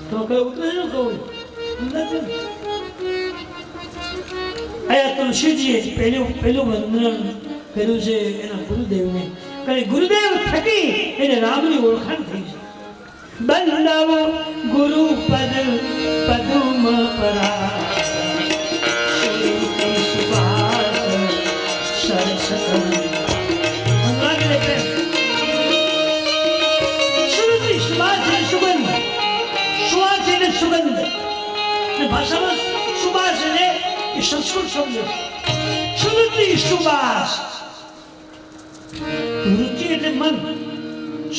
તો કઈ ઉતરે ન કહું આયા તુલસીજીએ પહેલું વંદન કર્યું છે એના ગુરુદેવને. કારણ ગુરુદેવ થકી એને રામની ઓળખાણ થઈ છે. બંદવ ગુરુ પદ પદુમ પરા ભાષામાં સુબાસ એટલે એ સંસ્કૃત શબ્દ સુરતી સુબાસ. રુચિ એટલે મન,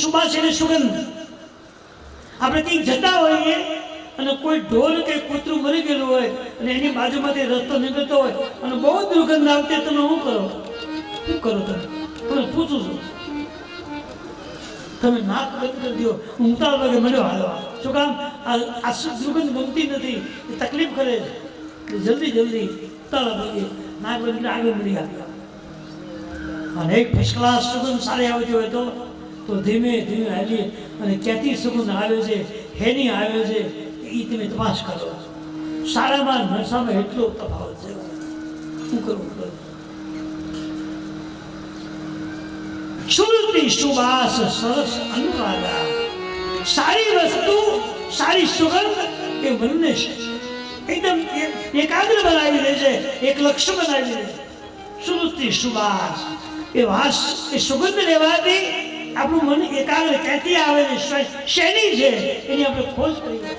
સુબાસ એટલે સુગંધ. આપણે કંઈક જતા હોઈએ અને કોઈ ઢોર કે કૂતરું મરી ગયેલું હોય અને એની બાજુમાંથી રસ્તો નીકળતો હોય અને બહુ દુર્ગંધ આવતી, તમે શું કરો? તમે પૂછું છું, તમે નાક બંધ કરી દો, ઊંઘતા વાગે મળ્યો હાલવા. શું કામ? આ દુર્ગંધ ગમતી નથી, એ તકલીફ કરે છે. જલ્દી તાળા ભાગે નાક બંધ કરી આગળ મળી આવ્યા. અને એક ફર્સ્ટ ક્લાસ સુગંધ સારી આવતી હોય તો ધીમે ધીમે હાલીએ અને ક્યાંથી સુગંધ આવે છે, હેની આવે છે, એ તમે તપાસ કરો. સારામાં નશામાં એટલો તફાવત છે. શું કરવું? સુરતી સુવાસ સરસ અનુરાગા. સારી વસ્તુ, સારી સુગંધ એ મનને એકદમ એકાગ્ર બનાવી દે છે, એક લક્ષ્ય બનાવી દે છે. સુરતી સુવાસ એ વાસ, એ સુગંધ લેવાથી આપણું મન એકાગ્ર ક્યાંથી આવે છે, શેની છે એની આપણે ખોજ કરીએ.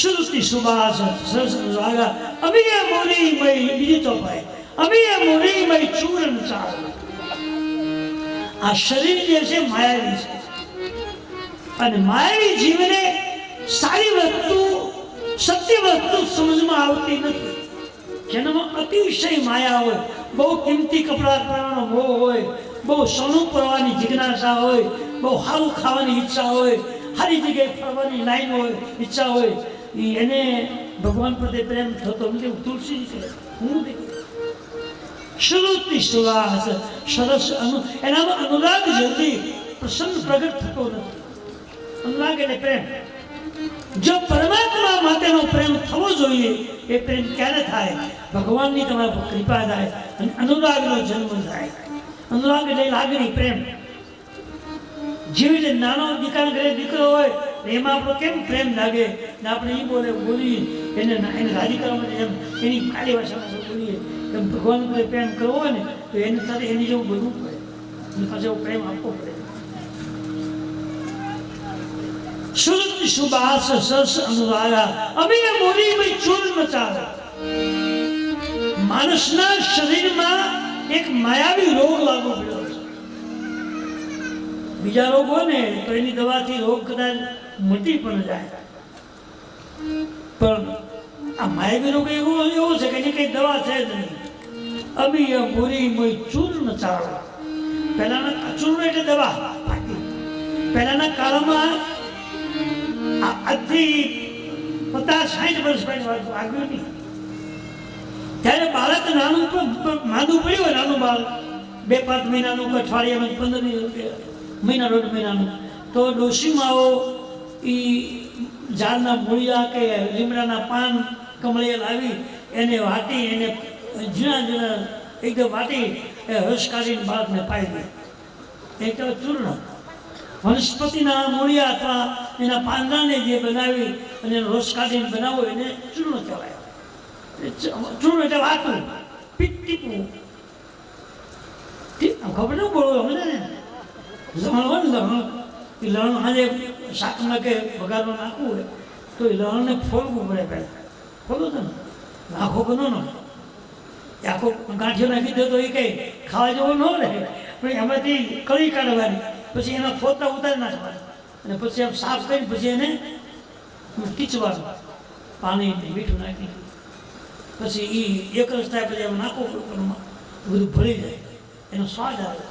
સુરતી સુવાસ સરસ અનુરાગા. અમીય મોરી મય, બીજી તો ભાઈ અમીય મોરી મય ચૂર્ણ ચાલ. આ શરીર જે છે માયાવી છે અને માયાવી જીવને સારી વસ્તુ, સત્ય વસ્તુ સમજમાં આવતી નથી. જેનામાં અતિશય માયા હોય, બહુ કિંમતી કપડાં પહેરવાનો મોહ હોય, બહુ સોનું પહેરવાની જિજ્ઞાસા હોય, બહુ સારું ખાવાની ઈચ્છા હોય, સારી જગ્યાએ ફરવાની લાઈન હોય, ઈચ્છા હોય, એને ભગવાન પ્રત્યે પ્રેમ થતો નથી. તુલસી છે, હું શ્રુતિ સુવાસ સરસ એનામાં અનુરાગ જલ્દી પ્રસન્ન પ્રગટ થતો નથી. અનુરાગ એટલે પ્રેમ. જો પરમાત્મા માટેનો પ્રેમ થવો જોઈએ, એ પ્રેમ ક્યારે થાય? ભગવાનની તમારા પર કૃપા થાય અને અનુરાગનો જન્મ થાય. અનુરાગ એટલે લાગણી, પ્રેમ. જેવી રીતે નાનો દીકરા ઘરે દીકરો હોય એમાં આપણો કેમ પ્રેમ લાગે ને આપણે એ બોલીએ એને રાજી કરવા માટે, એમ એની કાલી ભાષામાં બોલીએ એમ ભગવાન પર પ્રેમ કરવો હોય ને તો એની સાથે એની જેવું બોલવું પડે, એની પાસે એવો પ્રેમ આપવો પડે. સુરત સુબાસ સરસ અનુરાગા. અમીય મોરી મય ચૂર્ણ ચાલ. માણસના શરીરમાં એક માયાવી રોગ લાગુ પડ્યો છે. બીજા રોગ હોય ને તો એની દવાથી રોગ કદાચ મટી પણ જાય, પણ આ માયાવી રોગ એવો છે કે એની કઈ દવા છે જ નહીં. અમીય મોરી મય ચૂર્ણ ચાલ. પહેલાના ચૂર્ણ એટલે દવા. પહેલાના કાળમાં આજથી 50-60 વર્ષ પહેલા આવ્યું નહીં. ત્યારે બાળક નાનું માંદું પડ્યું હોય, નાનું બાળક 2-5 મહિનાનું, અઠવાડિયામાં 15 મહિના 1.5 મહિનાનું, તો ડોશીમાઓ એ ઝાડના મૂળિયા કે લીમડાના પાન કમળિયા લાવી એને વાટી, એને ઝીણા એકદમ વાટી રસ કાઢીને બાળકને પાઈ દે. એ કહેવાય ચૂર્ણ. વનસ્પતિના મૂળિયા અથવા એના પાંદડાને જે બનાવી અને એનો રસ કાઢીને બનાવો એને ચૂર્ણ કહેવાય. ચૂર્ણ એટલે વાતું, ટીપવું. ખબર ન બોલો સમજે ને. લહણ હોય ને, લહણ, એ લહણ આજે શાકમાં કે વઘારમાં નાખવું હોય તો એ લહણને ફોડવું પડે. પહેલાં ખોલો છો ને, આખો કે ન આખો ગાંઠિયો નાખી દો તો એ કંઈ ખાવા જેવો ન રહે, પણ એમાંથી કળી કાઢવાની, પછી એના ફોતા ઉતારી નાખવાના અને પછી આમ સાફ કરીને પછી એને ટીચવાનું, પાણી મીઠું નાખી, પછી એ એક રસ થાય પછી આમ નાખો, બધું ભળી જાય, એનો સ્વાદ આવે.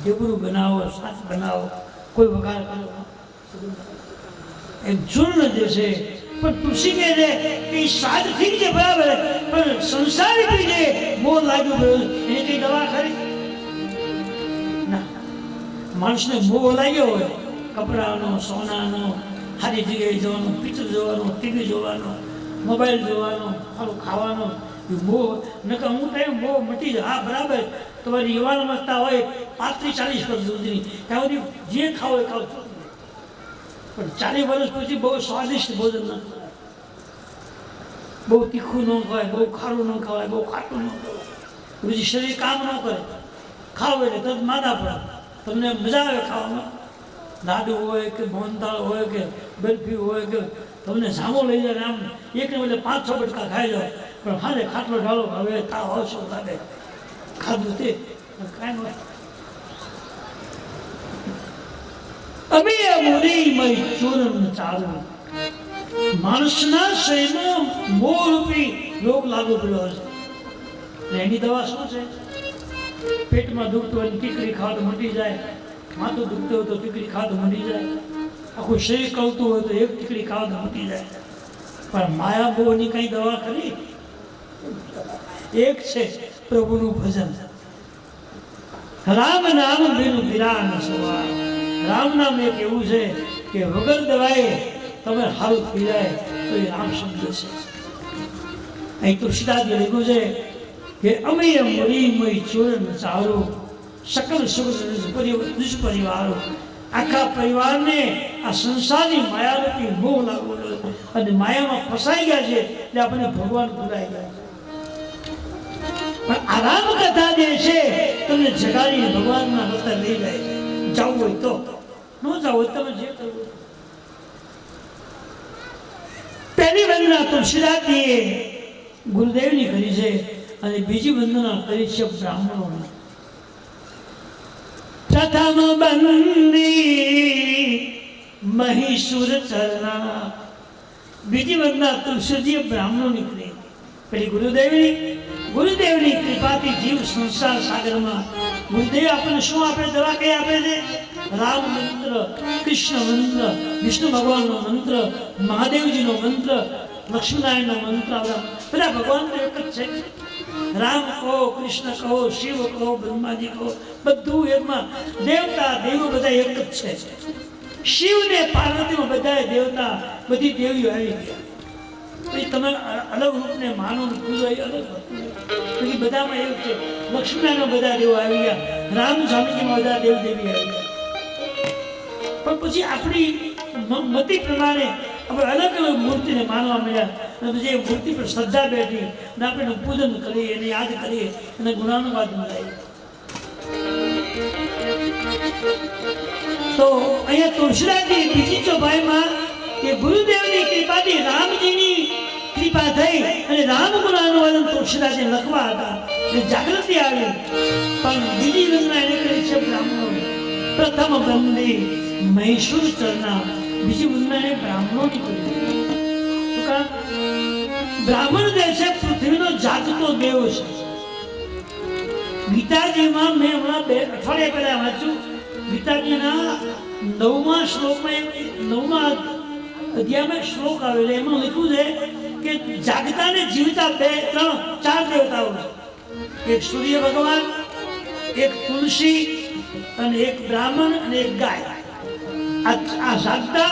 ઢેબરું બનાવો, શાક બનાવો, કોઈ વઘાર કરો, એમ ચૂર્ણ જે છે. પણ તુલસી કહે છે કે એ સ્વાદ ઠીક છે બરાબર, પણ સંસારી બી જે મોહ લાગ્યું ગયું એને કઈ દવા ખરી ના. માણસને મોહ લાગ્યો હોય કપડાનો, સોનાનો, સારી જગ્યાએ જવાનો, પિક્ચર જોવાનો, ટીવી જોવાનો, મોબાઈલ જોવાનો, સારું ખાવાનો, મોહ નકર હું કહ્યું મોહ મટી જાય. હા બરાબર, તમારી યુવાન અવસ્થા હોય 35-40 વર્ષ સુધીની ત્યાં સુધી જે ખાવો એ ખાવ, પણ 40 વર્ષ પછી બહુ સ્વાદિષ્ટ ભોજન ન ખવાય, બહુ તીખું ન ખવાય, બહુ ખારું ન ખવાય, બહુ ખાટું ન ખવાય, પછી શરીર કામ ન કરે. ખાવ એટલે તરત માદા પડે. તમને મજા આવે ખાવામાં, લાડુ હોય કે મોહનથાળ હોય કે બરફી હોય કે તમને જામો લઈ જાય આમ એકને બદલે 5-6 બટકા ખાઈ જાય, પણ હાલે ખાટલો ઢાળો હવે તાવ આવશો લાગે ખાધું તે કાંઈ ન. અમે મુનિમય ચૂર્ણ ચાલુ માણસના શરીરમાં મોહરૂપી રોગ લાગુ પડ્યો છે. એની દવા શું છે? પેટમાં દુખતું હોય ટીકડી ખાવ તો મટી જાય, માથું દુખતું હોય તો ટીકડી ખાવ તો મટી જાય, આખું શરીર કળતું હોય તો એક ટીકડી ખાવ તો મટી જાય. પણ માયા મોહની કઈ દવા ખરી? એક છે પ્રભુનું ભજન. રામ નામ બિન વિરાન સવાર. રામ નામ એક એવું છે કે વગર દવાએ તમે સારું થઈ જાય તો એ રામ શબ્દ છે. અહીં તુલસીદાસજી લખ્યું છે કે અમય મરીમય ચૂર્ણ ચારો સકલ સુખ દુષ્પરિવારો. આખા પરિવારને આ સંસારની માયારૂપી મોહ લાગુ અને માયામાં ફસાઈ ગયા છે એટલે આપણને ભગવાન ભૂલાઈ ગયા છે. પણ આ રામ કથા જે છે તમને જગાડીને ભગવાનના રસ્તે લઈ જાય છે. જવું હોય તો, ન જવું હોય તમે જે કરવું. પહેલી વંદના તુલસીદાસજીએ ગુરુદેવની કરી છે અને બીજી વંદના કરી છે બ્રાહ્મણોની. પ્રથમ બંદી મહીસુર ચરણા. બીજી વંદના તુલસીજીએ બ્રાહ્મણોની કરી. પેલી ગુરુદેવની કૃપાથી જીવ સંસાર સાગરમાં. ગુરુદેવ આપણને શું આપે? દવા કઈ આપે છે? રામ મંત્ર, કૃષ્ણ મંત્ર, વિષ્ણુ ભગવાનનો મંત્ર, મહાદેવજીનો મંત્ર, લક્ષ્મીનારાયણનો મંત્ર. બધા ભગવાન તો એક જ છે. રામ કહો, કૃષ્ણ કહો, શિવ કહો, બ્રહ્માજી કહો, બધું એકમાં. દેવતા દેવો બધા એક જ છે. શિવ ને પાર્વતીમાં બધા દેવતા, બધી દેવીઓ આવી ગયા. પછી તમે અલગ રૂપને માનો પૂજો એ અલગ હતું. પછી બધામાં એવું છે. લક્ષ્મીનારાયણ બધા દેવો આવી ગયા, રામ સ્વામીજીમાં બધા દેવ દેવી આવી ગયા. પણ પછી આપણી મતિ પ્રમાણે આપણે અલગ અલગ મૂર્તિને માનવા મળ્યા અને પછી એ મૂર્તિ પર શ્રદ્ધા બેઠી અને આપણે પૂજન કરીએ, એને યાદ કરીએ અને ગુણાનુવાદ મળાય. તો અહીંયા તુલસીદાસજી બીજી ચોપાઈમાં કે ગુરુદેવની કૃપાથી રામજીની કૃપા થઈ અને રામ ગુણાનુવાદન તુલસીદાસજી લખવા હતા અને જાગૃતિ આવી. પણ બીજી વંદના એને કરી છે બ્રાહ્મણોની. પ્રથમ બંદી મહીસુર ચરણા. બીજી વંદના એને બ્રાહ્મણોની કરી. શું કામ? બ્રાહ્મણ જે છે પૃથ્વીનો જાગતો દેવ છે. ગીતાજીમાં મેં હમણાં 2 અઠવાડિયા પહેલા વાંચ્યું. ગીતાજીના 9મા શ્લોકમાં 9મા અધ્યાયમાં શ્લોક આવેલો. એમાં લખ્યું છે કે જાગતા ને જીવતા 2, 3, 4 દેવતાઓ છે. એક સૂર્ય ભગવાન, એક તુલસી અને એક બ્રાહ્મણ અને એક ગાય. આ જાગતા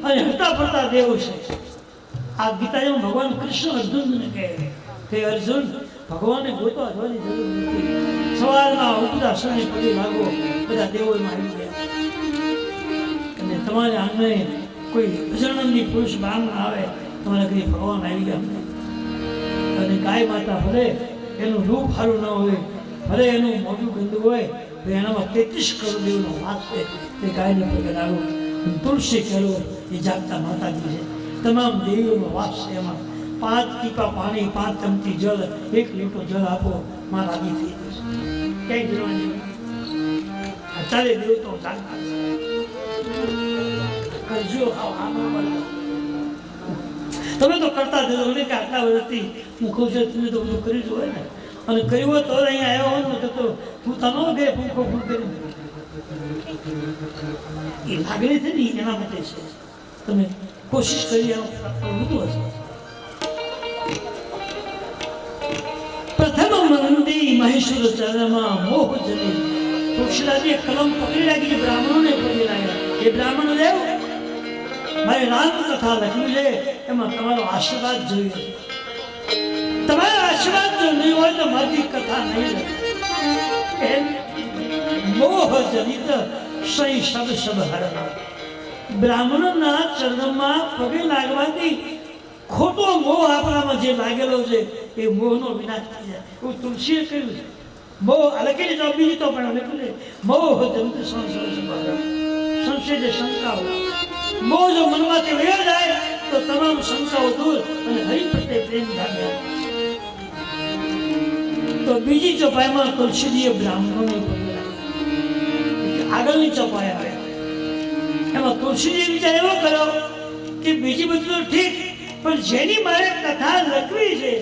અને હરતા ફરતા દેવ છે. આ ગીતાજીમાં ભગવાન કૃષ્ણ અર્જુનને કહે કે અર્જુન, ભગવાનને ગોતવા જવાની જરૂર નથી. સવારમાં ઉગતા સૂર્ય પગે લાગો, બધા દેવો એમાં આવી ગયા. અને તમારે આંગણે કોઈ અજરણંદી પુરુષ બ્રાહ્મણ આવે, તમારા ઘરે ભગવાન આવી ગયા. અને ગાય માતા ભલે એનું રૂપ સારું ન હોય, ભલે એનું મોઢું ગંદુ હોય, તો એનામાં 33 કરોડ દેવનો વાસ છે. તે ગાયને પગે લાગો. તુલસી કરો એ જાગતા માતાજી છે. તમામ દેવીઓનો વાસ છે. એમાં 5 ટીપા પાણી, 5 ચમચી જળ, 1 લીટર જળ આપો, માં રાજી થઈ જશે. ક્યાંય જવાની આ 4 દેવ તો જાગતા કરજો. તમે તો કરતા જજો ને કે આટલા વર્ષથી હું કહું છું તમે તો બધું કરી જોવે ને. અને કર્યું હોય તો અહીંયા આવ્યો હોય ને તો તું તનો દે પંખો ફૂલ કરી એ લાગણી છે ને એના માટે છે. તમે કોશિશ કરી એનો બધું હશે. પ્રથમ મંદી મહેશ્વર ચરણમાં મોહ જલી. તુલસીદાસજીએ કલમ પકડી રાખી એ બ્રાહ્મણ દેવ મારી રામ કથા લખ્યું છે, એમાં તમારો આશીર્વાદ જોઈએ. તમારા આશીર્વાદ જો નહીં હોય તો મારી કથા નહીં લખે. મોહ જનિત સહી શબ શબ હરણ. બ્રાહ્મણોના ચરણમાં પગે લાગવાથી ખોટો મોહ આપણામાં જે લાગેલો છે એ મોહનો વિનાશ થઈ જાય. એવું તુલસીએ કહ્યું છે. મોહ લખેલી તો બીજી તો પણ લખ્યું છે મોહ જનિત સંશય જે શંકાઓ. મોહ જો મનમાંથી વયો જાય તો તમામ શંકાઓ દૂર અને હરિ પ્રત્યે પ્રેમ જાગે. તો બીજી ચોપાઈમાં તુલસીજીએ બ્રાહ્મણોને પગે લાગ્યા. આગળની ચોપાઈ આવે એમાં તુલસીજી વિચાર એવો કર્યો કે બીજી બધું તો ઠીક, પણ જેની મારે કથા લખવી છે,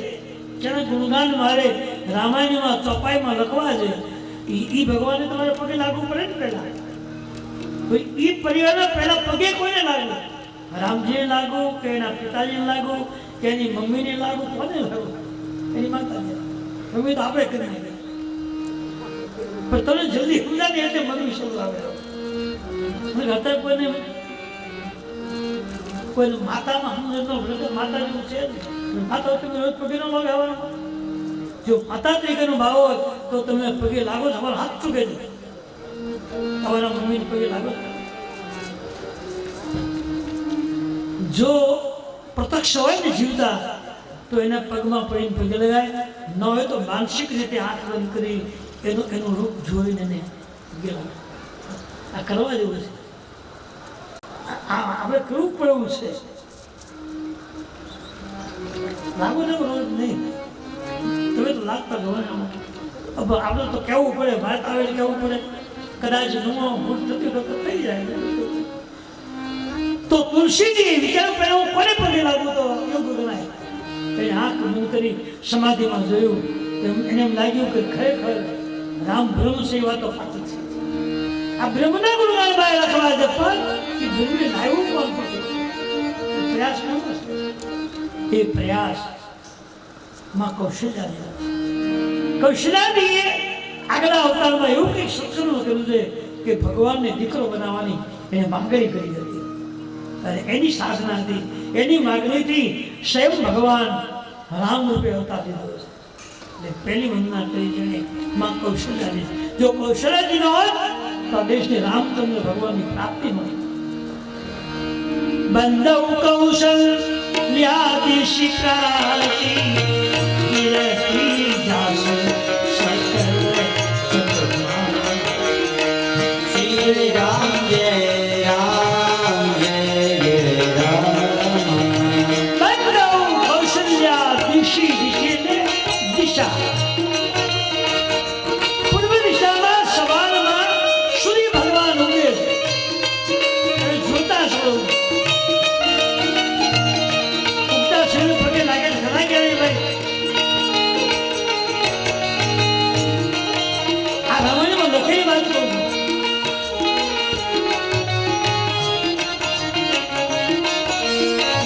જેના ગુણગાન મારે રામાયણમાં ચોપાઈમાં લખવા છે, એ ભગવાનને તમારે પગે લાગવું પડે ને. પહેલા એ પરિવારના પહેલા પગે કોઈને લાગુ? રામજીને લાગુ કે એના પિતાજીને લાગુ કે એની મમ્મીને લાગુ? કોને લાગુ? એની માતાજી. મમ્મી તો આપણે કરી નાખી, પણ તમે જલ્દી સમજાને એટલે મમ્મી શરૂ આવે. અત્યારે કોઈને માતામાં સમજ માતા જેવું છે. માતા તમે રોજ પગે ન લગાવવાનો. જો માતા તરીકેનો ભાવ હોય તો તમે પગે લાગો, તમારો હાથ ચૂકે છે. તમારા મમ્મીને પગે લાગો. જો પ્રત્યક્ષ હોય ને જીવતા તો એના પગમાં પડીને પગે લગાય, ન હોય તો માનસિક રીતે હાથ બંધ કરી એનું રૂપ જોઈને એને પગે લગાય. આ કરવા જેવું છે. આપણે કરવું પડે એવું છે. લાગો ને રોજ નહીં, તમે તો લાગતા જ હોય. આપણે તો કહેવું પડે, વાત આવે કહેવું પડે. કદાચ ભૂલ થતી વખત થઈ જાય. તો તુલસીજી વિચાર પહેલા હું કોને પગે લાગુ તો યોગ ગણાય. એને આંખ બંધ કરી સમાધિમાં જોયું, એને એમ લાગ્યું કે ખરેખર રામ બ્રહ્મ છે એ વાતો સાચી છે. આ બ્રહ્મના ગુણગાન બહાર લખવા છે, પણ એ બ્રહ્મને લાવ્યું કોણ પગે? પ્રયાસ કેવો છે? એ પ્રયાસ માં કૌશલ્યાદીએ આગળ અવતારમાં એવું કંઈક સત્સંગ કર્યું છે કે ભગવાનને દીકરો બનાવવાની એને માંગણી કરી હતી. અને એની સાધનાથી, એની માગણીથી સ્વયં ભગવાન રામ રૂપે અવતાર લીધો છે. એટલે પહેલી વંદના કરી જેને માં કૌશલ્યાની. જો કૌશલ્યાજી ન હોત તો દેશને રામચંદ્ર ભગવાનની પ્રાપ્તિ મળી. બંધવ કૌશલ્યાદિ શિકારી વિરતી જાસ સકલ જગમાં. શ્રી રામ જય રામ જય રામ. બંધવ કૌશલ્યાદિ દિશા. પૂર્વ દિશામાં સવારમાં સૂર્ય ભગવાન ઉગે છે. જોતા છો ઉગતા સૂર્ય પગે લાગે ઘણા કહેવાય ભાઈ. આ રામાયણમાં લખેલી વાત કહું છું.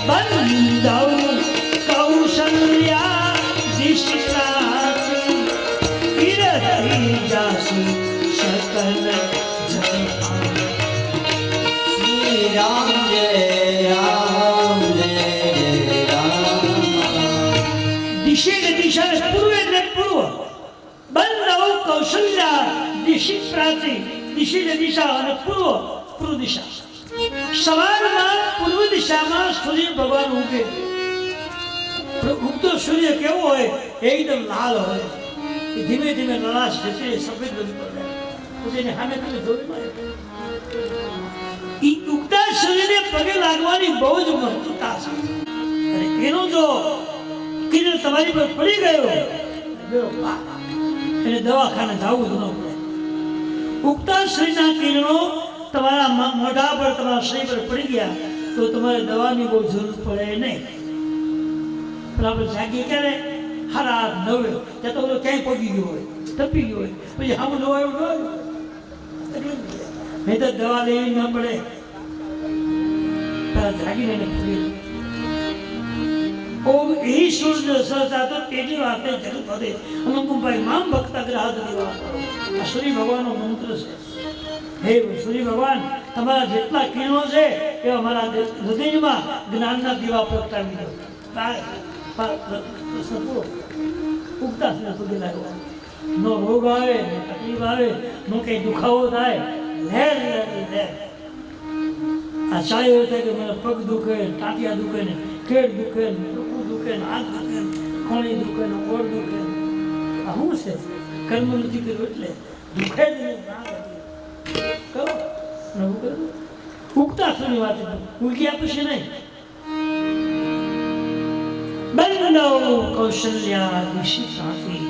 બંધવ કૌશલ્યા દિશા વિરતી જાસુ સકલ જગમાં. શ્રી રામ જય રામ જય રામ. દિશે ને દિશા ને પૂર્વે એટલે પૂર્વ. બંધવ કૌશલ્યા દિશી પ્રાચી. દિશી ને દિશા અને પૂર્વ દિશા. સવારમાં પૂર્વ દિશામાં સૂર્ય ભગવાન ઉગે. ઉગતો સૂર્ય કેવો હોય? એકદમ લાલ હોય. ધીમે ધીમે નલાશ જશે, સફેદ બની પડે. પછી એને સામે તમે જોઈ મળે. એ ઉગતા સૂર્યને પગે લાગવાની બહુ જ મહત્વતા છે. અને એનો જો કિરણ તમારી પર પડી ગયો એને દવાખાને જવું જ ન પડે. ઉગતા સૂર્યના કિરણો તમારા મોઢા પર, તમારા શરીર પર પડી ગયા તો તમારે દવાની બહુ જરૂર પડે નહીં. પણ આપણે જાગીએ ક્યારે? હારા 9 ત્યાં તો બધો ક્યાંય પગી ગયો હોય, તપી ગયો હોય, પછી આમ ન આવ્યું નહીં તો દવા લેવી ન પડે. જાગીને એને ફરી ઓમ એ સૂર્ય સહતા તો તેજી વાતે જગત વધે. અનુકંપાઈ મામ ભક્ત ગ્રહ દેવા. આ શ્રી ભગવાનનો મંત્ર છે. હે સૂર્ય ભગવાન, તમારા જેટલા કિરણો છે એ અમારા હૃદયમાં જ્ઞાનના દીવા પ્રગટાવી દો. ઉગતા સુધી લાગ્યો, નો રોગ આવે, નો તકલીફ આવે, નો કઈ દુખાવો થાય, લહેર લહેર. આ ચાય એવું થાય કે મને પગ દુખે, ટાંટિયા દુખે ને, કેળ દુખે ને, ટૂંકું દુખે ને, હાથ દુખે ને, ખોણી દુખે ને, ઓળ દુખે ને. આ શું છે? કર્મ નથી કર્યું એટલે દુખે જ નહીં. કરો નવું કર્યું, ઉગતા સુધી વાત ઉગ્યા પછી નહીં. બંધો કૌશલ્યા દિશી સાથી.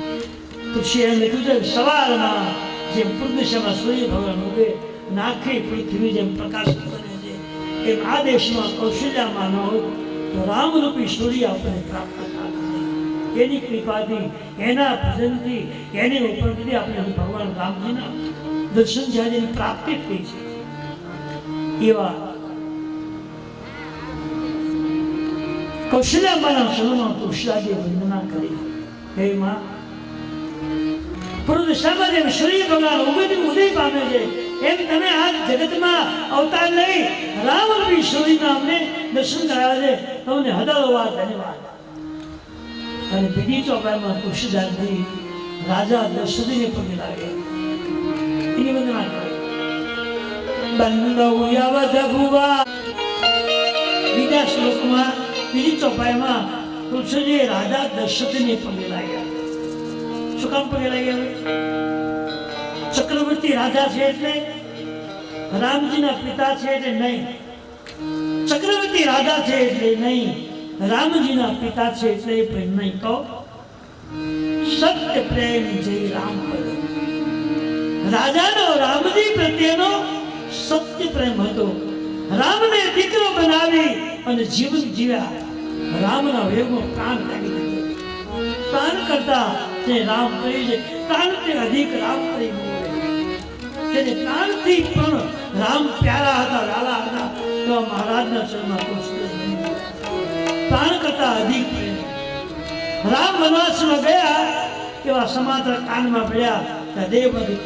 પછી એમ કીધું સવારમાં જેમ પૂર્ણિશામાં સૂર્ય ભગવાન ઉગે, નાખી પૃથ્વી જેમ પ્રકાશિત કરે છે, એમ આ દેશમાં કૌશલ્યામાં ન હોય તો રામરૂપી સૂર્ય આપણને પ્રાપ્ત થાય. એની કૃપાથી, એના ભજનથી, એની ઉપરથી આપણે ભગવાન રામજીના દર્શન જ્યારે પ્રાપ્તિ થઈ છે. એવા કૌશલ્યામાના શરણમાં તુલસીદાસજીએ વંદના કરી. હે માં, પૂર્વદશામાં જેમ સૂર્ય ભગવાન ઉદય પામે છે, એમ તમે આ જગતમાં અવતાર લઈ રામરૂપી સૂર્યના અમને દર્શન કરાવ્યા છે. તમને હજારો વાર ધન્યવાદ. અને બીજી ચોપાઈમાં તુલસીદાસજી રાજા દશરથને પગે લાગે, એની વંદના કરે. બંધો યવધ ભુવા. બીજા શ્લોકમાં બીજી ચોપાઈમાં તુલસીજી રાજા દશરથને પગે લાગ્યા. શું કામ પગે લાગ્યા? ચક્રવર્તી રાજા છે એટલે, રામજીના પિતા છે એટલે નહીં. ચક્રવર્તી રાજા છે એટલે નહીં, રામજીના પિતા છે એટલે પણ નહીં. તો સત્ય પ્રેમ જય રામ પદ. રાજાનો રામજી પ્રત્યેનો સત્ય પ્રેમ હતો. રામને દીકરો બનાવી અને જીવન જીવ્યા. રામના વેગમાં પ્રાણ ત્યાગી દીધો. પ્રાણ કરતા તે રામ પ્રેમ છે, પ્રાણથી અધિક રામ પ્રેમ હોય. તેને પ્રાણથી પણ રામ પ્યારા હતા, લાલા હતા. તો મહારાજના ચરણમાં તુલસી પ્રાણ કરતા અધિક પ્રેમ. રામ વનવાસમાં ગયા એવા સમાચાર કાનમાં પડ્યા કે દેવમાંથી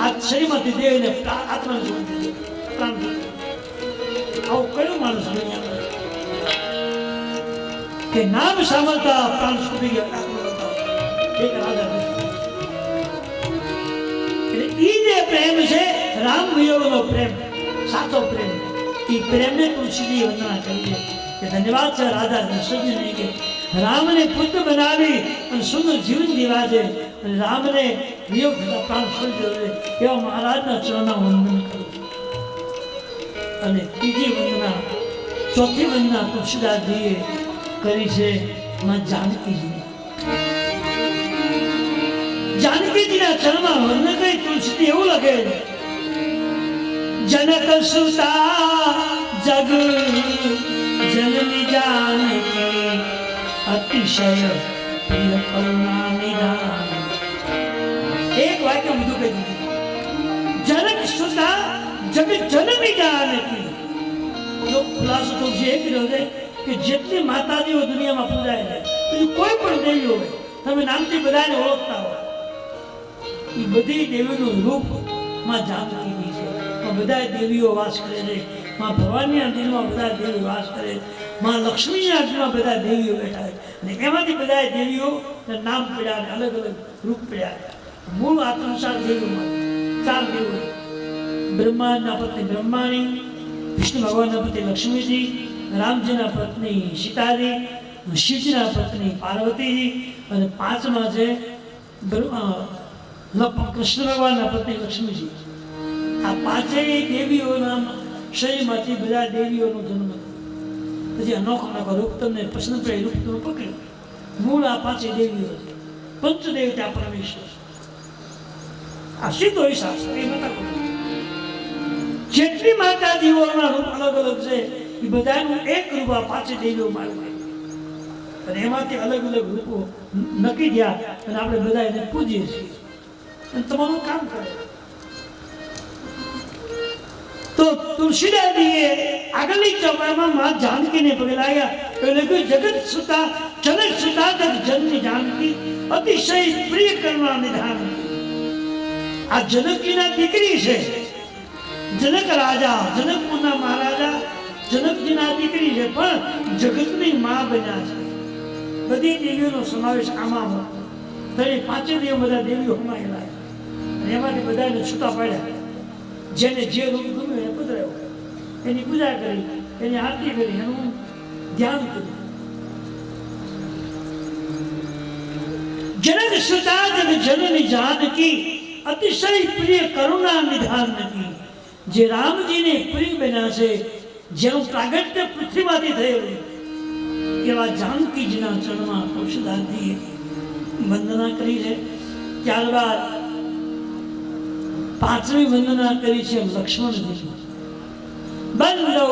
આ શરીરમાંથી દેવને આત્માને છોડી દીધો, પ્રાણ દીધો. આવું કયો માણસ કે નામ સાંભળતા પ્રાણ છૂટી ગયા. એક રાજા એટલે ઈ જે પ્રેમ છે રામ વિયોગનો પ્રેમ, સાચો પ્રેમ. એ પ્રેમને તુલસીની વંદના કરી છે. ધન્યવાદ છે રાજા દશરથને કે રામને પુત્ર બનાવી અને સુંદર જીવન જીવા છે. અને રામને વિયોગ પ્રાણ છોડી દીધો છે. એવા મહારાજના ચરણના વંદન કરું. અને ત્રીજી વંદના, ચોથી વંદના તુલસીદાસજીએ કરી છે માં જાનકીજીને. જાનકીજીના ચરણમાં વંદન કરી તુલસીજી એવું લખે, જનક સુતા જગ જનની જાનકી અતિશય પ્રિય કરુણા નિધાન. એક વાક્ય બધું કહી દીધું. જનક સુતા જગ જનની જાનકી. જો ખુલાસો તો જે કર્યો છે કે જેટલી માતાજીઓ દુનિયામાં પૂજાય છે, પછી કોઈ પણ દેવી હોય, તમે નામથી બધાને ઓળખતા હોય, એ બધી દેવીનું રૂપ માં જાનકી છે. બધા દેવીઓ વાસ કરે છે. માં ભવાનીના દિલમાં બધા દેવી વાસ કરે. માં લક્ષ્મીના દિલમાં બધા દેવીઓ બેઠા છે. અને એમાંથી બધા દેવીઓ નામ પડ્યા અને અલગ અલગ રૂપ પડ્યા. મૂળ આત્મસાર દેવીઓમાં 4 દેવો: બ્રહ્માના પત્ની બ્રહ્માણી, વિષ્ણુ ભગવાનના પત્ની લક્ષ્મીજી, રામજીના પત્ની સીતાજી, શિવજીના પત્ની પાર્વતીજી, અને 5મા છે કૃષ્ણ ભગવાનના પત્ની લક્ષ્મીજી. આ 5 દેવીઓના શરીરમાંથી બધા દેવીઓનો જન્મ થયો. પછી અનોખો રૂપ તમને પસંદ પડે રૂપ તમે પકડ્યું. મૂળ આ 5 દેવીઓ છે. પંચદેવતા પરમેશ્વર. આ સીધો હિસાબ છે. જેટલી માતાજીઓના રૂપ અલગ અલગ છે એ બધાનું એક રૂપ આ 5 દેવીઓ મારું. અને એમાંથી અલગ અલગ રૂપો નક્કી થયા અને આપણે બધા એને પૂજીએ છીએ અને તમારું કામ કરે. તો તુલસીદાસજીએ આગળની ચોપાઈમાં માં જાનકીને પગે લાગ્યા. એટલે કે જગત સુતા જનક સુતા જગ જનની જાનકી અતિશય પ્રિય કરુણા નિધાન. આ જનકજીના દીકરી છે જનક રાજા, જનકપુરના મહારાજા જનકજીના દીકરી છે, પણ જગતની માં બન્યા છે. બધી દેવીઓનો સમાવેશ આમાં દરેક પાંચે દેવ બધા દેવીઓ સમાયેલા છે. અને એમાંથી બધાને છૂટા પાડ્યા. જેને જે રૂપ ગમ્યું એને પધરાયો, એની પૂજા કરી, એની આરતી કરી, એનું ધ્યાન કર્યું. જનક સુતા જગ જનની જાનકી અતિશય પ્રિય કરુણા નિધાન નથી. જે રામજીને પ્રિય બન્યા છે, જેનું પ્રાગટ્ય પૃથ્વીમાંથી થયેલું, એવા જાનકીજીના ચરણમાં કૌશિકદાસજીએ વંદના કરી છે. ત્યારબાદ પાંચમી વંદના કરી છે લક્ષ્મણજી. બંદો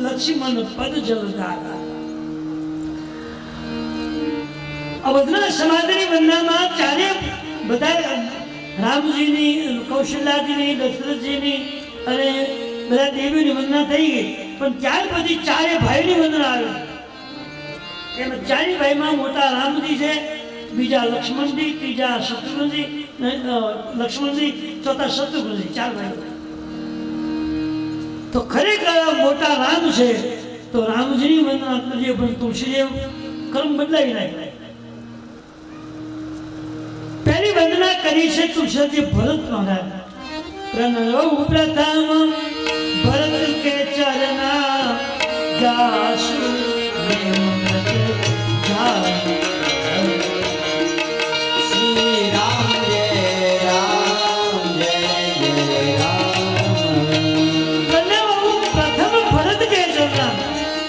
લક્ષ્મણ પદ જલધારા. અવધના સમાધિની વંદનામાં ચારે બધા રામજીની, કૌશલ્યાજીની, દશરથજીની અને બધા દેવીઓની વંદના થઈ ગઈ. પણ ત્યાર પછી ચારે ભાઈની વંદના આવી. એમાં ચારે ભાઈમાં મોટા રામજી છે, બીજા લક્ષ્મણજી, ત્રીજા શત્રુઘ્નજી, લક્ષ્મણજી, ચોથા શત્રુઘ્નજી, ચાર ભાઈઓ. તો ખરેખર મોટા રામ છે તો રામજીની વંદના કરીએ, પણ તુલસીદેવ કર્મ બદલાવી નાખ્યા. પહેલી વંદના કરી છે તુલસીજી ભરત મહારાજ. પ્રણવ પ્રથમ ભરત કે ચરણા જાસુ શ્રી રામ જય રામ જય જય રામ. પ્રથમ ભરત કે ચરણા.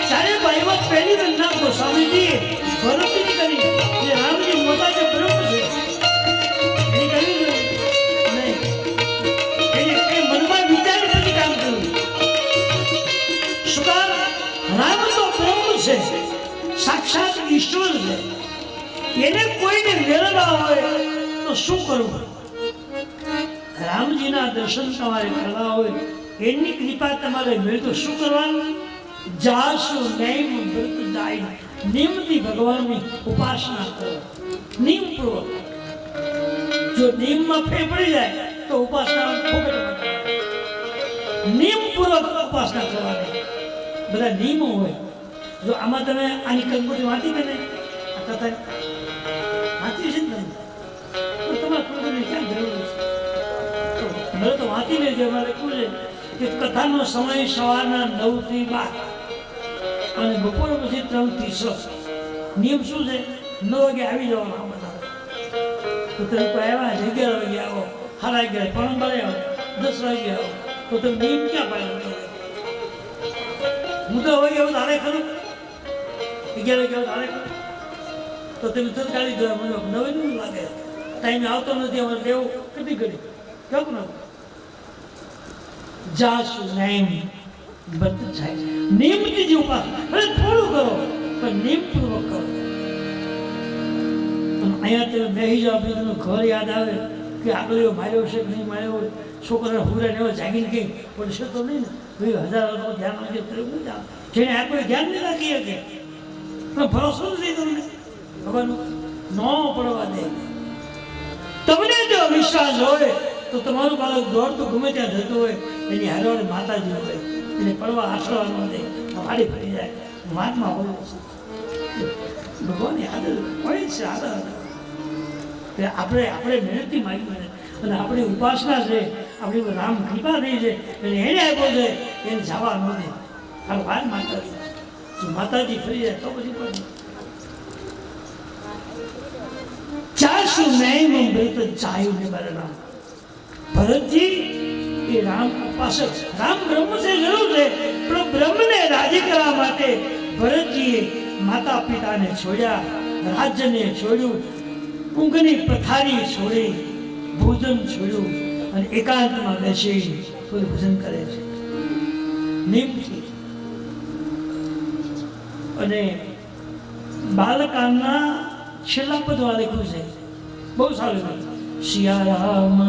ચારે ભાઈમાં પહેલી વંદના ગોસ્વામીજીએ ભરતની કરી. જે રામજી મોટા જે બ્રહ્મ છે એની કરી નહીં. એ મનમાં વિચાર પછી કામ કર્યું. શું કામ? રામ તો બ્રહ્મ છે, સાક્ષાત ઈશ્વર છે. એને કોઈને મેળવવા હોય તો શું કરવું? રામજીના દર્શન તમારે કરવા હોય, એની કૃપા તમારે મેળવી તો શું કરવાનું? જાસુ નૈમ વ્રત જાય. નિયમથી ભગવાનની ઉપાસના કરો, નિયમપૂર્વક. જો નિયમમાં ફેર પડી જાય તો ઉપાસના ફોકટ. નિયમપૂર્વક ઉપાસના કરવાની. બધા નિયમો હોય. જો આમાં તમે આની કંકોત્રી વાંચી ને, આ કથા વાંચી છે ને, તો તમારે કંકોત્રી ક્યાં જરૂર છે? તો મને તો વાંચી લેજો. અમારે લખ્યું છે કે કથાનો સમય સવારના 9 થી 12 અને બપોર પછી 3 થી 6. નિયમ શું છે? 9 વાગે આવી જવાનું. બધા તો તમે આવ્યા 11 વાગે આવો, 11:30, 12 આવો, 10 વાગે આવો, તો તમે નિયમ ક્યાં પાડ્યો? હું તો હવે એવું ધારે ખરું 11 વાગે ધારે ખરું તો તમે તરત કાઢી દો. મને નવીન લાગે, ટાઈમે આવતો નથી. અમારે દેવું કેટલી કરી કેવું ના જાસુ નૈમ વ્રત જાય. નિયમથી જે ઉપાસના ભલે થોડું કરો, પણ નિયમપૂર્વક કરો. અહીંયા તમે બેસી જાઓ, પછી તમને ઘર યાદ આવે કે આગળ માર્યો છે કે નહીં માર્યો. છોકરાને હુરાને એવો જાગીને કંઈ પડશે તો નહીં ને. ભાઈ 1000 લોકો ધ્યાન રાખે તો એવું જ આવે. જેને આપણે ધ્યાન નહીં રાખી શકે પણ ભરોસો નથી તમને ભગવાનનું ન પડવા દે. તમને જો વિશ્વાસ હોય તો તમારું બાળક દોડતું ગમે ત્યાં જતું હોય, એની હારવાળી માતાજી હોય, એને પડવા આશરો ન દે, વાડી ફરી જાય. વાતમાં હોય ભગવાનની આદર હોય જ છે. આદર આપણે મહેનતથી માગી મળે અને આપણી ઉપાસના છે, આપણી રામ કૃપા થઈ છે એટલે એને આપ્યો છે, એને જવા ન દે. આ વાત માતાજી, જો માતાજી ફરી જાય તો પછી પણ જાસુ નૈમ વ્રત જાયું ને બરનામ. ભરતજી એ રામ ઉપાસક. રામ બ્રહ્મ છે જરૂર છે, પણ બ્રહ્મને રાજી કરવા માટે ભરતજીએ માતા પિતાને છોડ્યા, રાજ્યને છોડ્યું, ઊંઘની પથારી છોડી, ભોજન છોડ્યું અને એકાંતમાં બેસી કોઈ ભજન કરે છે નિયમથી. અને બાલકાંડના છેલ્લા પદમાં લખ્યું છે, બહુ સારું. સિયારામ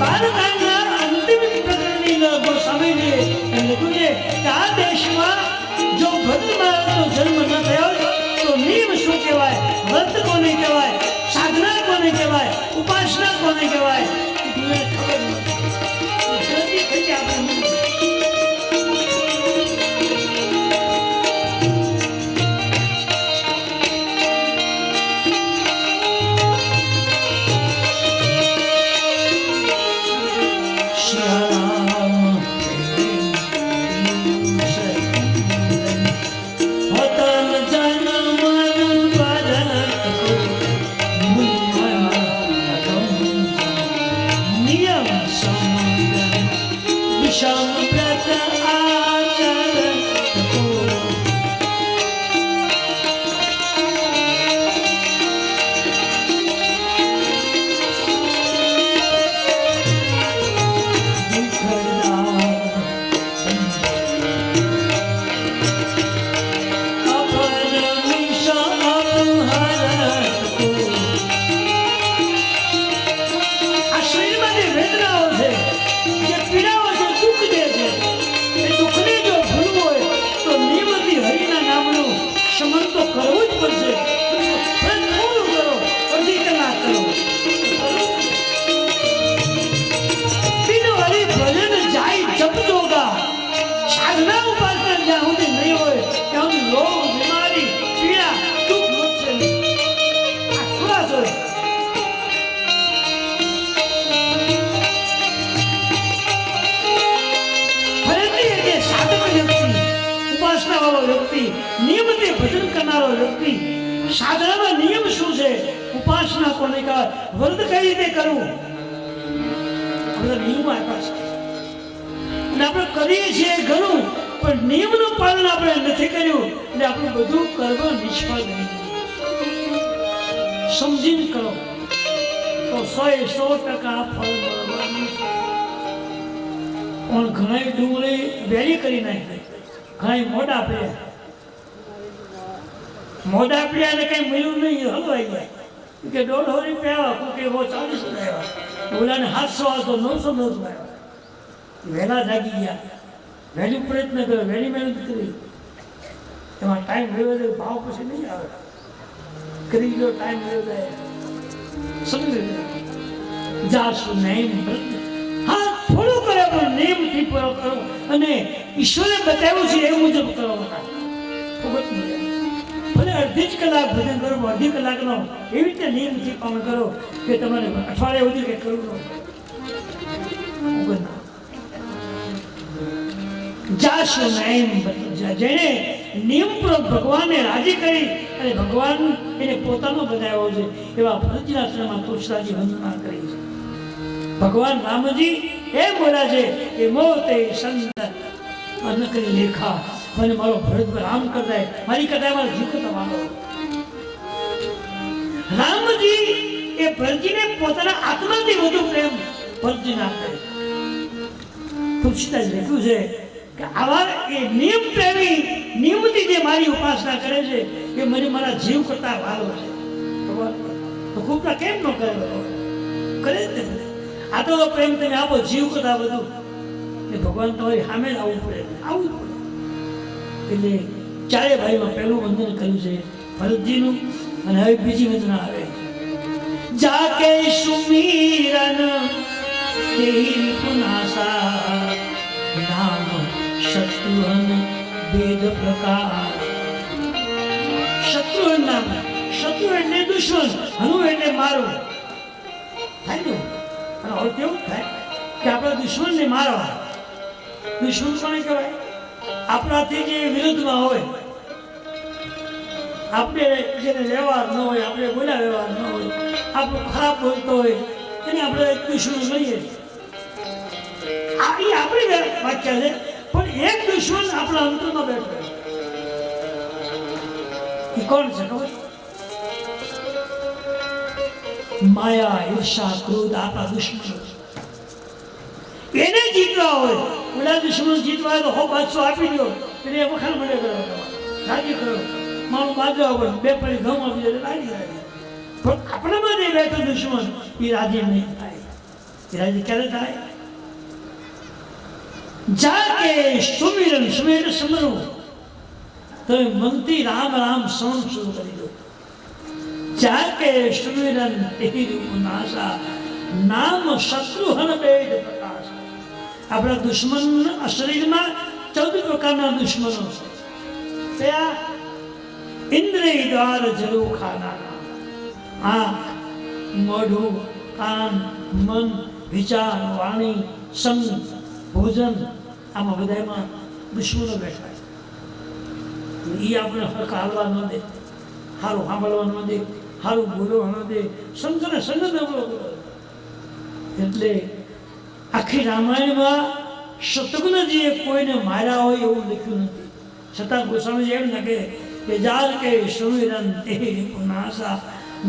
બાળકાના અંતિમ પ્રકરણની ગોસ્વામીજીએ લખ્યું છે કે આ દેશમાં જો ભક્ત મહારાજનો જન્મ ન થયો તો નિયમ શું કહેવાય, વ્રત કોને કહેવાય, સાધના કોને કહેવાય, ઉપાસના કોને કહેવાય, એ ખબર નથી. થઈ ગયા આપણે સાધનામાં નિયમ શું છે, ઉપાસના કોને કહેવાય, વ્રત કઈ રીતે કરવું, આપણે નિયમો આપ્યા છે અને આપણે કરીએ છીએ ઘણું, પણ નિયમનું પાલન આપણે નથી કર્યું એટલે આપણું બધું કર્મ નિષ્ફળ બની ગયું. સમજીને કરો તો 100% ફળ મળવાનું. પણ ઘણા ડુંગળી વેરી કરી નાખી, ઘણા મોઢા પડ્યા, મોઢા પીડા ને કઈ મળ્યું નહીં, હલવાઈ ગયા કે 150 રૂપિયા આવ્યા, કે 40 આવ્યા, ઓલાને 700 આવતો 900 આવ્યા. વહેલા જાગી ગયા, વહેલી પ્રયત્ન કર્યો, વહેલી મહેનત કરી, એમાં ટાઈમ રહ્યો ભાવ પછી નહીં આવે, કરી ગયો ટાઈમ રહ્યો સમજી જાશું નહીં. હા થોડું કરે પણ નિયમથી પૂરો કરો અને ઈશ્વરે બતાવ્યું છે એ મુજબ કરો. ભલે અડધી જ કલાક ભજન કરો, અડધી કલાકનો એવી રીતે નિયમથી પાલન કરો કે તમારે અઠવાડિયા સુધી કંઈ કરવું જાશું નહીં. જેને નિયમપૂર્વક ભગવાનને રાજી કરી અને ભગવાન એને પોતાનો બનાવ્યો છે એવા ભરતજીના તુલસીદાસજી વંદના કરી છે. ભગવાન રામજી એમ બોલ્યા છે કે મોતે સંત અન્ન કરી લેખા, મને મારો ભરત રામ કરતા મારી કરતા મારો જીવ કરતા મારો. રામજી એ ભરતજીને પોતાના આત્માથી વધુ પ્રેમ ભરતજીને આપે. તુલસીદાસ લખ્યું છે કે આવા એ નિયમ પ્રેમી નિયમથી જે મારી ઉપાસના કરે છે એ મને મારા જીવ કરતા વાલો છે. તો ખૂબ કેમ ન કરે, કરે જ ને. આ તો પ્રેમ તમે આપો જીવ કરતા બધું એ ભગવાન તમારી સામે જ આવવું પડે, આવવું પડે. એટલે ચારે ભાઈમાં પહેલું વંદન કર્યું છે ભરતજીનું અને હવે બીજી વંદના આવે. જાકે સુમીરન તેહી પુનાસા નામ શત્રુહન વેદ પ્રકાશ. શત્રુહન નામ, શત્રુ એટલે દુશ્મન, હનુ એટલે મારું થાય ને. અને હવે કેવું થાય કે આપણા દુશ્મનને મારવા. દુશ્મન કોને કહેવાય? આપણાથી જે વિરુદ્ધમાં હોય, આપણે જેને વ્યવહાર ન હોય, આપણે બોલ્યા વ્યવહાર ન હોય, આપણું ખરાબ બોલતો હોય એને આપણે દુશ્મન લઈએ. આ એ આપણી વાક્ય છે, પણ એક દુશ્મન આપણા અંતરમાં બેઠો એ કોણ છે ખબર? માયા, ઈર્ષા, ક્રોધ આપણા દુશ્મન. એને જીતવા હોય, ઓલા દુશ્મન જીતવા હોય તો 100-500 આપી દો એટલે વખાણ મળે કરો, રાજી કરો, મારું બાજવા પડે, 2 પડી ઘઉં આપી દે રાજી રાજી. પણ આપણામાં જે બેઠો દુશ્મન એ રાજી નહીં થાય. રાજી ક્યારે થાય? જાકે સુમિરન, સુમેર સમરવું, તમે મનથી રામ રામ સ્મરણ શરૂ કરી દો. જાકે સુમિરન એહી નાશા, નામ શત્રુહન બેદ પ્રકાશ. આપણા દુશ્મન શરીરમાં 14 પ્રકારના દુશ્મનો છે. કયા? ઇન્દ્રિય દ્વાર જરૂર ખાના, આંખ, મોઢું, કાન, મન, વિચાર, વાણી, સંગ, ભોજન, આમાં બધામાં દુશ્મનો બેઠા. એ આપણે હક હાલવા ન દે, સારું સાંભળવા ન દે, સારું બોલવા ન દે, સંતને સંગ ન બોલો. એટલે આખી રામાયણમાં શત્રુઘ્નજીએ કોઈને માર્યા હોય એવું લખ્યું નથી. છતાં ગોસ્વામીજી એમ લખે કે જાલ કે સુમિરન તે નાશા,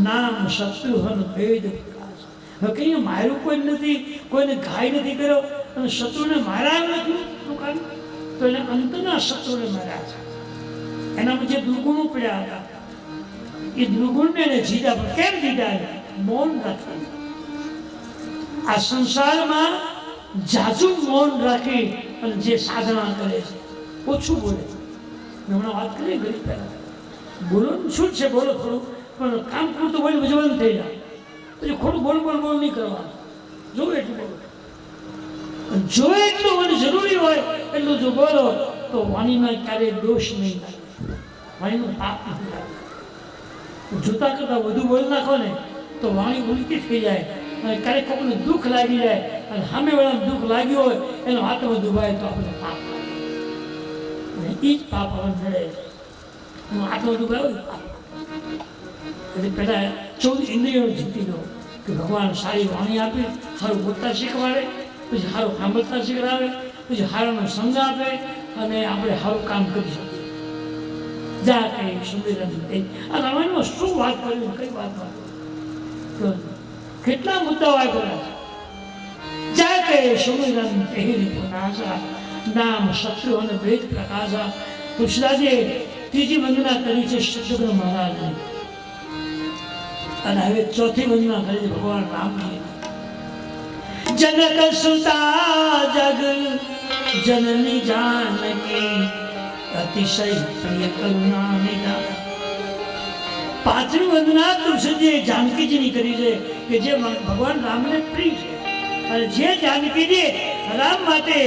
નામ શત્રુહન ભેદ પ્રકાશ. હવે કઈ માર્યું કોઈ નથી, કોઈને ઘાય નથી કર્યો, અને શત્રુને માર્યા નથી. શું કામ? તો એને અંતના શત્રુને માર્યા છે. એનામાં જે દુર્ગુણો પડ્યા હતા એ દુર્ગુણને એને જીતા. પણ કેમ જીતા? મૌન રાખી. આ સંસારમાં જાજુ મૌન રાખી અને જે સાધના કરે છે, ઓછું બોલે. હમણાં વાત કરીએ ઘડી પહેલા, બોલો શું છે, બોલો થોડું, પણ કામ પૂરતું બોલી ભજવાનું થઈ જાય. પછી ખોટું બોલ નહીં કરવાનું. જો એટલું બોલો, જો એટલું મને જરૂરી હોય એટલું જો બોલો તો વાણીમાં ક્યારેય દોષ નહીં લાગે, વાણીનું પાપ નથી લાગે. જોતા કરતાં વધુ બોલી નાખો ને તો વાણી ઉલટી થઈ જાય, અને ક્યારેક કોઈને દુઃખ લાગી જાય, અને સામે વાળાને દુઃખ લાગ્યું હોય એનો હાથમાં દુભાય તો આપણે પાપ લાગે. અને એ જ પાપ આપણને મળે. એનો હાથમાં દુભાય પાપ. એટલે પહેલાં 14 ઇન્દ્રિયો જીતી લો કે ભગવાન સારી વાણી આપે, સારું બોલતા શીખવાડે, પછી સારું સાંભળતા શીખવાડે, પછી સારાનો સંગ આપે, અને આપણે સારું કામ કરી શકીએ. જા કઈ સુમિરન. આ રામાયણમાં શું વાત કરવી, કઈ વાત તો કેટલા મુદ્દાઓ આવ્યા છે. જા કે સુમિરન એહી નાશા, નામ શત્રુ અને ભેદ પ્રકાશા. તુલસીદાસજીએ ત્રીજી વંદના કરી છે શત્રુઘ્ન મહારાજને, અને હવે ચોથી વંદના કરી છે ભગવાન રામજી. જનક સુતા જગ જનની જાનકી, અતિશય પ્રિય કરુણા નિધા. પાંચમી વંદના તુલસીજીએ જાનકીજીની કરી છે કે જે ભગવાન રામને પ્રિય છે, અને જે જાનકીજીએ રામ માટે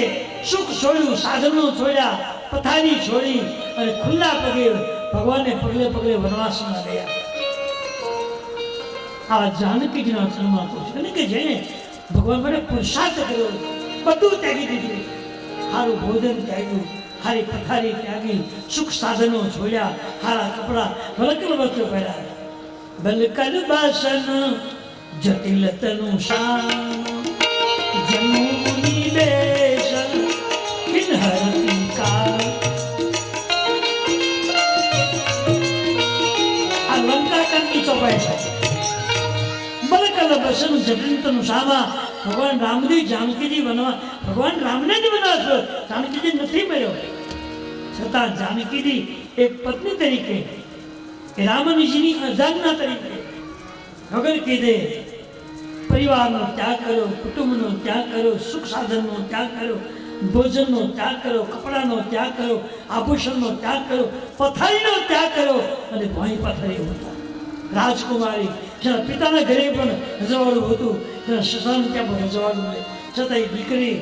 સુખ છોડ્યું, સાધનો છોડ્યા, પથારી છોડી અને ખુલ્લા પગે ભગવાનને પગલે પગલે વનવાસમાં ગયા. આ જાનકીજીના ચરણમાં છે કે જેને ભગવાન માટે પુરુષાર્થ કર્યો, બધું ત્યાગી દીધું. સારું ભોજન ત્યાગ્યું, સારી પથારી ત્યાગી, સુખ સાધનો છોડ્યા, સારા કપડા વલકલ વસ્ત્ર પહેર્યા. બલકલ બાસન જટિલ તનુ શાન, જમુની બેસન કિન્હરતી કાલ. આ લંકાકાંડની ચોપાઈ છે. બલકલ બાસન જટિલ તનુ શામાં ભગવાન રામજી જાનકીજી બનવા, ભગવાન રામને જ બનાવશો, જાનકીજી નથી મળ્યો. છતાં જાનકીજી એક પત્ની તરીકે, રામજીની અજાજ્ઞા તરીકે વગર કીધે પરિવારનો ત્યાગ કર્યો, કુટુંબનો ત્યાગ કર્યો, સુખ સાધનનો ત્યાગ કર્યો, ભોજનનો ત્યાગ કર્યો, કપડાનો ત્યાગ કર્યો, આભૂષણનો ત્યાગ કર્યો, પથારીનો ત્યાગ કર્યો, અને ભોંય પથારી હતા. રાજકુમારી જેના પિતાના ઘરે પણ રજવાડું હતું, જેના સસરાને ત્યાં પણ રજવાડું હોય, છતાં એ દીકરી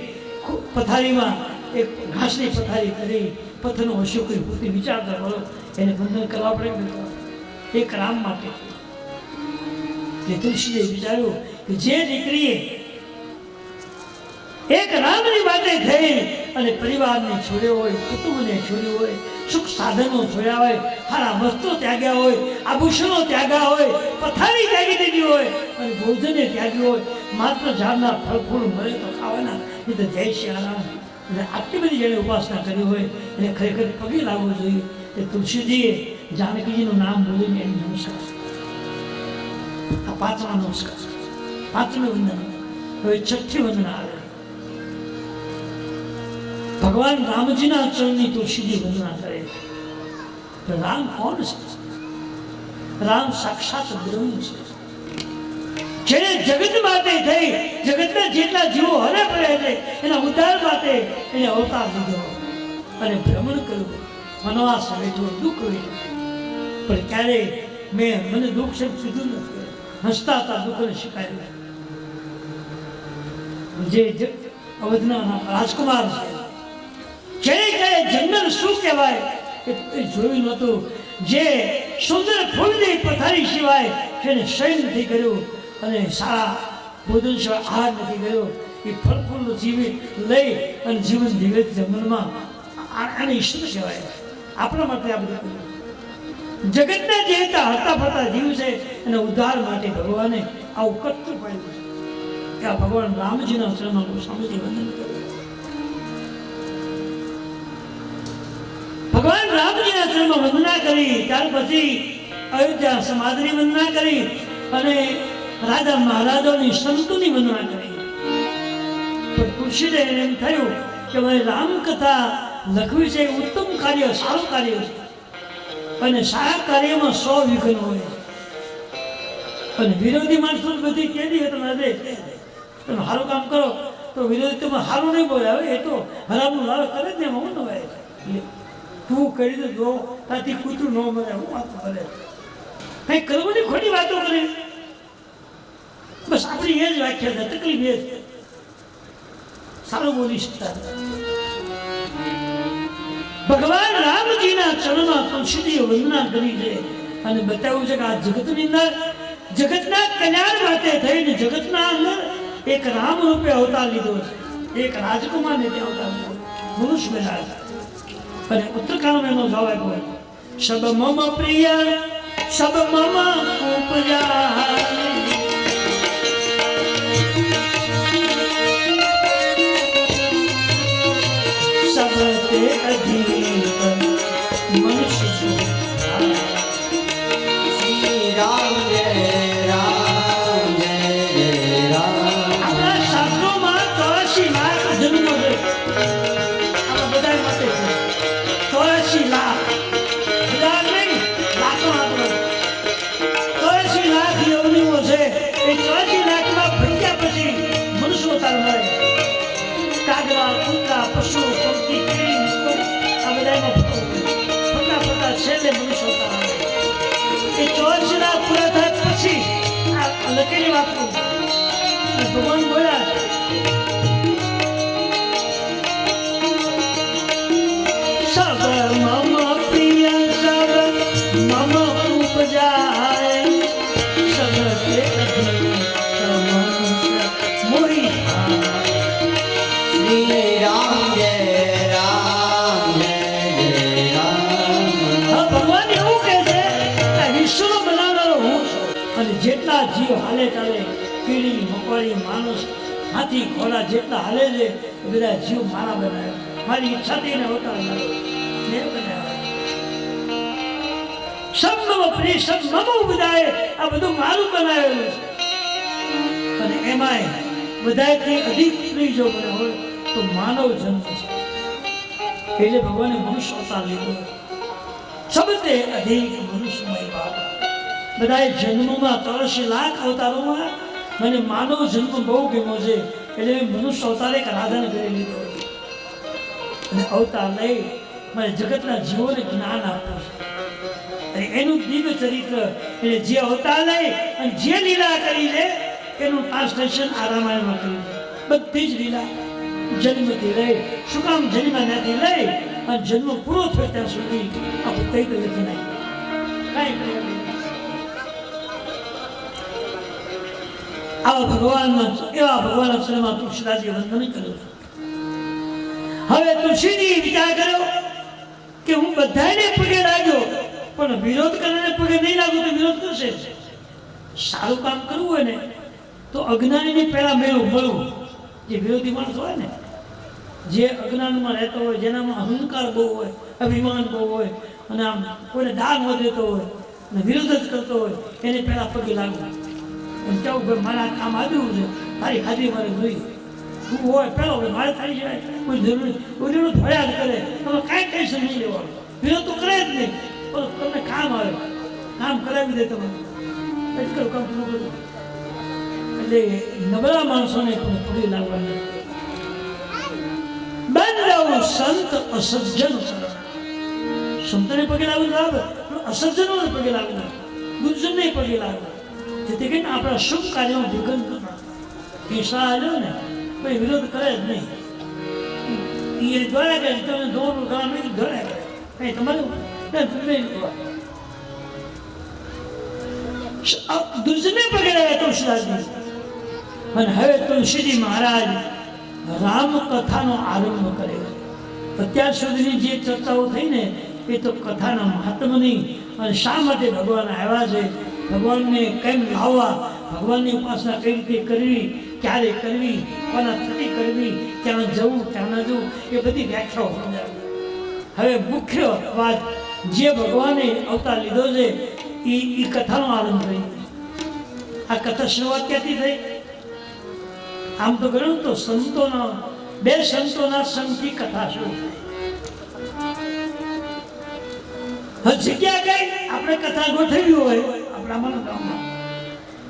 પથારીમાં એક ઘાસની પથારી કરી, પથ્થરનો હોશિયો કરી પોતે વિચારતા બોલો એને બંધન કરવા પડે. એક રામ માટે જે તુલસીએ વિચાર્યું કે જે દીકરીએ એક રામની માટે થઈ અને પરિવારને છોડ્યો હોય, કુટુંબને છોડ્યું હોય, સુખ સાધનો છોડ્યા હોય, સારા વસ્ત્રો ત્યાગ્યા હોય, આભૂષણો ત્યાગ્યા હોય, પથારી ત્યાગી દીધી હોય, અને ભોજને ત્યાગ્યું હોય, માત્ર ઝાડના ફળ ફૂલ મળે તો ખાવાના, એ તો જય શ્રી રામ. અને આટલી બધી જેણે ઉપાસના કરી હોય એને ખરેખર પગે લાગવું જોઈએ. એ તુલસીજીએ જાનકીજીનું નામ બોલીને એને નમસ્કાર. આ પાંચમા નમસ્કાર, પાંચમી વંદના. હવે છઠ્ઠી વંદના આવે. ભગવાન રામજીના ચરણની તુલસીજી વંદના કરે. તો રામ કોણ છે? રામ સાક્ષાત બ્રહ્મ છે, જેને જગત માટે થઈ, જગતના જે જેટલા જીવો હરે પડે છે એના ઉદ્ધાર માટે એને અવતાર લીધો અને ભ્રમણ કર્યું, વનવાસ વેઠો, દુઃખ વેઠું. પણ ક્યારેય મને દુઃખ છે સીધું નથી, હસતા હતા દુઃખને શીખાયું. જે અવધના રાજકુમાર છે, જેને જંગલ શું કહેવાય એ જોયું નહોતું, જે સુંદર ફૂલની પથારી સિવાય જેને શયન નથી કર્યું અને સારા ભોજન સિવાય આહાર નથી કર્યો, એ ફળ ફૂલનું જીવી લઈ અને જીવન જીવે જંગલમાં, આને ઈશ્વર કહેવાય. આપણા માટે આ બધું કર્યું. જગતના જે હરતા ફરતા જીવ છે અને ઉદ્ધાર માટે ભગવાને આવું કરતું પડ્યું છે કે આ ભગવાન રામજીના ચરણમાં સ્વામીજી વંદન કર્યું. ભગવાન રામજીના ચરણમાં વંદના કરી, ત્યાર પછી અયોધ્યા સમાજની વંદના કરી અને રાજા મહારાજાની સંતોની વંદના કરી. પણ તુલસીદાસ એમ થયું કે મારી રામકથા લખવી છે, ઉત્તમ કાર્ય, સારું કાર્ય છે અને સારા કાર્યમાં 100 વિઘ્ન હોય અને વિરોધી માણસો બધી કેદી તમે તમે સારું કામ કરો તો વિરોધી તમે સારું નહીં બોલે. હવે એ તો હરામનું લાવે કરે જ ને, હું ન હોય તું કરી દે જો તાથી કૂતરું ન મળે, હું વાત કરે કંઈ કરવાની ખોટી વાતો કરે. બસ આપણી એ જ વ્યાખ્યા છે, તકલીફ એ જ સારું બોલી શકતા. ભગવાન રામજીના ચરણમાં તુલસીજીએ વંદના કરી છે અને બતાવ્યું છે કે આ જગતની અંદર જગતના કલ્યાણ માટે થઈને જગતના અંદર એક રામ રૂપે અવતાર લીધો છે, એક રાજકુમારને તે અવતાર લીધો, મનુષ્ય બન્યા છે. અને ઉત્તરકાળમાં એનો જવાબ આપ્યો, સબ મમ પ્રિય સબ મમ ઉપજા મનુષ્ય શ્રી રામ જય રામ જય જય રામ. આપણા શાસ્ત્રોમાં 84 લાખ જન્મો છે, આપણા બધા માટે 84 લાખ, હજાર નહીં લાખો આપણે 84 લાખ યોનિઓ છે. એ 84 લાખમાં ભટક્યા પછી મનુષ્ય અવતાર મળે. કાગડા, કૂતરા, પશુ, પક્ષી, કીડી, આ બધામાં ફરતા છેલ્લે મનુષ્ય અવતાર આવે. એ 84 લાખ પૂરા થાય પછી આ લખેલી વાત કહું, ભગવાન બોલ્યા સબ મમ પ્રિય સબ મમ ઉપજાય સબ તે મોહી. શ્રી રામ જય રામ જય જય રામ. ભગવાન એવું કહે છે કે વિશ્વનો બનાવનારો હું છું અને જેટલા જીવ હાલે ચાલે, કીડી, મકોડી, માણસ, હાથી, ઘોડા જેટલા હાલે છે એ બધા જીવ મારા બનાવ્યા, મારી ઈચ્છાથી એને અવતાર મેં બનાવ્યા. સબ મમ પ્રિય સબ મમ ઉપજાય, આ બધું મારું બનાવેલું છે. અને એમાંય બધાથી અધિક પ્રિય જો બને હોય તો માનવ જન્મ છે. એટલે ભગવાને મનુષ્ય અવતાર લીધો. સબતે અધિક મનુષ્યમય બાપ. બધા જન્મમાં 84 લાખ અવતારોમાં મને માનવ જન્મ બહુ ગમ્યો છે, એટલે મનુષ્ય અવતાર એક રાધાને કરી લીધો અને અવતાર લઈ મને જગતના જીવોને જ્ઞાન આપ્યું છે. અને એનું દિવ્ય ચરિત્ર એટલે જે અવતાર લઈ અને જે લીલા કરી છે એનું ટ્રાન્સલેશન આ રામાયણમાં કર્યું છે. બધી જ લીલા જન્મથી લઈ, શું કામ જન્મ્યાથી લઈ અને જન્મ પૂરો થયો ત્યાં સુધી આપણે કઈ તો લખી નાખ્યું, કાંઈ આવા ભગવાનના એવા ભગવાનના ચરણમાં તુલસીદાસજીએ વંદન કર્યું. હવે તુલસીજી વિચાર કર્યો કે હું બધાને પગે લાગ્યો પણ વિરોધ કરીને પગે નહીં લાગુ તો વિરોધ કરશે. સારું કામ કરવું હોય ને તો અજ્ઞાનીને પહેલા મળવું. જે વિરોધી માણસ હોય ને, જે અજ્ઞાનમાં રહેતો હોય, જેનામાં અહંકાર બહુ હોય, અભિમાન બહુ હોય અને આમ કોઈને દાન ન દેતો હોય અને વિરોધ જ કરતો હોય, એને પહેલા પગે લાગવું. એમ કેવું ભાઈ મારે આ કામ આવ્યું છે, તારી હાજરી મારે જોઈ, તું હોય પેલો મારે થાય છે, કોઈ જરૂરી ઓલીનું ફરિયાદ કરે, તમે કાંઈ ટેન્શન નહીં લેવાનું, વિરોધ તો કરે જ નહીં, પણ તમને કામ આવે, કામ કરાવી દે તમારે એટલું કામ પૂરું કરવું. એટલે નબળા માણસોને પણ પગે લાગવાના. બંધ સંત અસજ્જન સંતને પગે લાગવું લાવે, અસજ્જનોને પગે લાગવું, ગુજરને પગે લાગવું, જેથી કરીને આપણા શુભ કાર્યોમાં વિઘ્ન ન થાય. હિંસા આવ્યો ને કોઈ વિરોધ કરે જ નહીં. એ દોડ્યા કરે, તમે દોડનું કામ નહીં, દોડ્યા કરે, કઈ તમારે દુર્જને પગે લાગ્યા તુલસીદાસજી. અને હવે તુલસીજી મહારાજ રામ કથાનો આરંભ કરે. અત્યાર સુધીની જે ચર્ચાઓ થઈ ને એ તો કથાના મહાત્માની અને શા માટે ભગવાન આવ્યા છે, ભગવાનને કેમ લાવવા, ભગવાનની ઉપાસના કઈ રીતે કરવી, ક્યારે કરવી, કોના થકી કરવી, ક્યાં જવું ક્યાં ન જવું, એ બધી વ્યાખ્યાઓ સમજાવી. હવે મુખ્ય વાત જે ભગવાને અવતાર લીધો છે એ કથાનો આરંભ થઈ. આ કથા શરૂઆત ક્યાંથી થઈ? આમ તો ગણું તો સંતોના બે સંતોના સંગથી કથા શરૂ થાય. જગ્યા કઈ આપણે કથા ગોઠવી હોય આપણા ગામમાં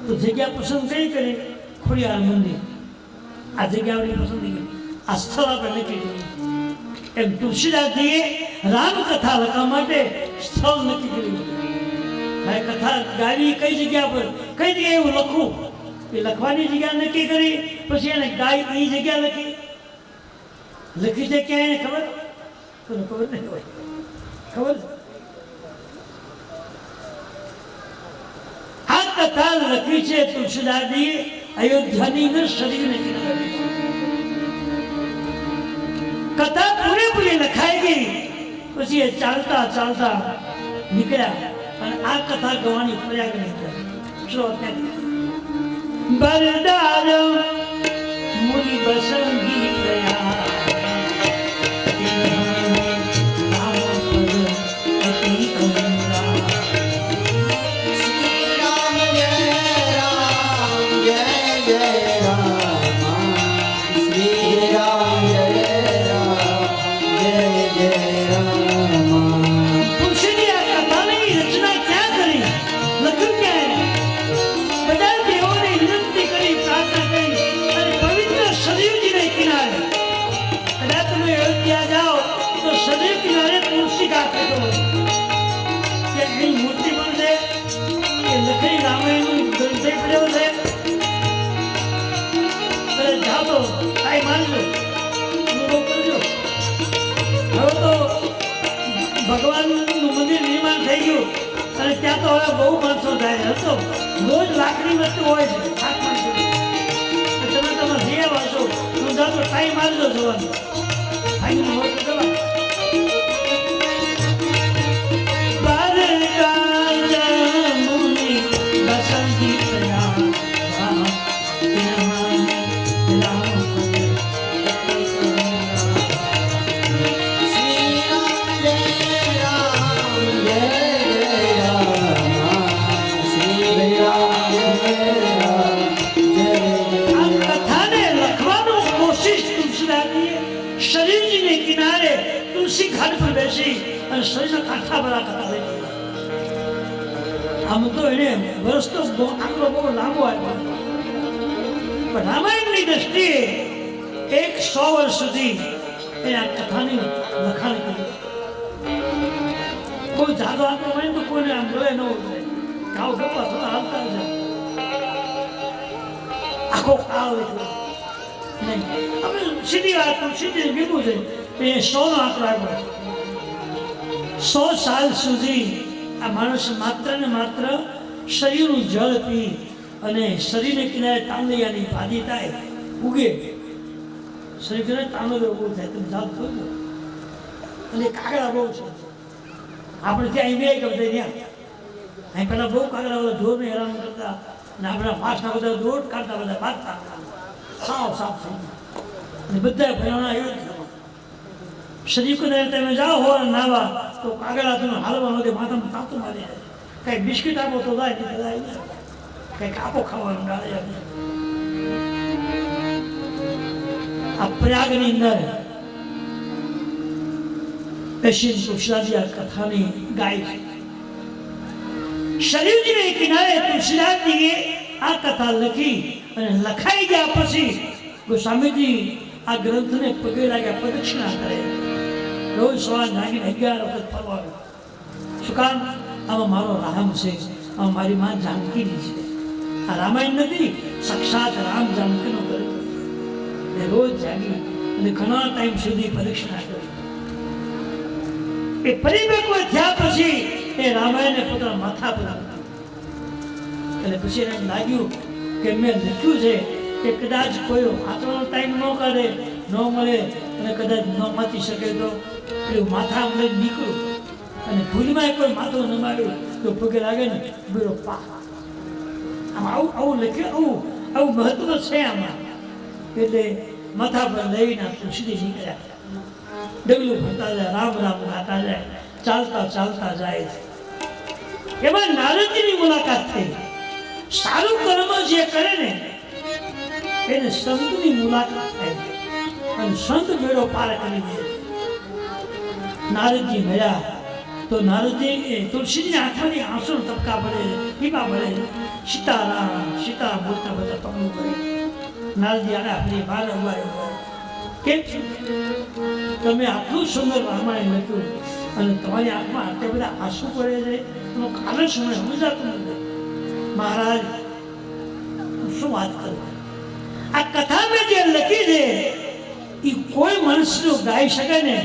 તો જગ્યા પસંદ કઈ કરી? ખોડિયાર મંદિર. આ જગ્યા આપણી પસંદ કરી, આ સ્થળ આપણે નક્કી કર્યું. એમ તુલસીદાસજીએ રામકથા લખવા માટે સ્થળ નક્કી કર્યું. મારે કથા ગાવી કઈ જગ્યા પર, કઈ જગ્યાએ એવું લખવું, એ લખવાની જગ્યા નક્કી કરી, પછી એને ગાય એ જગ્યા લખી છે ક્યાં એને ખબર? ખબર નહીં હોય. ખબર આ કથા લખી છે તુલસીદાસજીએ અયોધ્યાની અંદર શરીરને કિનારે. કથા પૂરેપૂરી લખાઈ ગઈ પછી એ ચાલતા ચાલતા નીકળ્યા અને આ કથા ગવાની પ્રયાગ નીકળ્યા. બરદાર મુનિ બસંગી ગયા ભગવાનનું મંદિર નિર્માણ થઈ ગયું અને ત્યાં તો હવે બહુ માણસો થાય હતો. રોજ લાકડી વસ્તુ હોય છે, તમે જે વાંચો તો ટાઈમ આવજો જવાનું. શરીરજીને કિનારે તુલસી ઘાટ પર બેસી અને શરીરના કાંઠા ભરા કથા લઈ. આમ તો એને વર્ષ તો આટલો બહુ લાંબો આવ્યો, પણ રામાયણની દ્રષ્ટિએ 100 વર્ષ સુધી એને આ કથાની લખાણ કરી. કોઈ જાદો આપતો હોય તો કોઈને આમ જોયે ન હોય, ગાવ ગપ્પા થતા હાલતા જાય, આખો કાળ નહીં. આપણે સીધી વાત સીધી કીધું છે એ 100 નો આંકડો આવ્યો. 100 સાલ સુધી આ માણસ માત્ર ને માત્ર શરીરનું જળ પી અને શરીરને કિનારે તાંદૈયાની ભાદી થાય, ઉગે શરીર કિનારે તાંદૈયો ઉભો થાય. તમે જાત થયું અને કાગડા બહુ છે આપણે ત્યાં બે કરતા ત્યાં અહીં પેલા બહુ કાગડા બધા ઢોરને હેરાન કરતા અને આપણા પાસના બધા દોડ કાઢતા, બધા ભાગતા સાવ સાફ થઈ અને બધા ભરણા એવું શરીર કિનારે તમે જાઓ હો નાવા તો કાગડા તમે હાલવા માટે માથામાં તાતું મારી જાય. કઈ બિસ્કીટ આપો તો જાય, કઈ કાપો ખાવાનું ડાળે. આ પ્રયાગની અંદર બેસી તુલસીદાસજી આ કથાની ગાય. શરીરજીને કિનારે તુલસીદાસજીએ આ કથા લખી અને લખાઈ ગયા પછી ગોસ્વામીજી આ ગ્રંથને પગે લાગ્યા, પ્રદક્ષિણા કરે, રોજ સવાર જાગીને 11 વખત ફરવાનું. શું કામ? આમાં મારો રામ છે, આમાં મારી માં જાનકીની છે. આ રામાયણ નથી, સાક્ષાત રામ જાનકીનો ગ્રંથ. એ રોજ જાગી અને ઘણા ટાઈમ સુધી પ્રદક્ષિણા કરી. એ પરિપક્વ થયા પછી એ રામાયણને પોતાના માથા પર એટલે પછી એને લાગ્યું કે મેં લખ્યું છે કે કદાચ કોઈ વાંચવાનો ટાઈમ ન કરે, ન મળે અને કદાચ ન વાંચી શકે તો પેલું માથા અમને નીકળું અને ભૂલમાં કોઈ માથું ન માર્યું તો પગે લાગે ને બેડો પા. આમાં આવું લખ્યું, આવું મહત્વ છે આમાં. એટલે માથા પર લઈને સીધી નીકળ્યા, ડગલું ભરતા જાય, રામ રામ ગાતા જાય, ચાલતા ચાલતા જાય. એમાં નારદજીની મુલાકાત થઈ. સારું કર્મ જે કરે ને એને સંતની મુલાકાત થાય અને સંત મેળો પાર કરી દે. નારદજી મળ્યા તો નારદજી તુલસીની આંખમાંથી આંસુ ટપકા પડે, ટીપા પડે. સીતારામ સીતારામ બોલતા બધા પગલું કરે. નારદજી આને આપણી બહાર ઉભા કેમ તમે આટલું સુંદર રામાયણ લખ્યું અને તમારી આંખમાં આટલા બધા આંસુ પડે છે, એનું કારણ શું સમજાતું નથી. મહારાજ શું વાત કરું, આ કથા મેં જે લખી છે એ કોઈ મનુષ્ય ગાઈ શકે ને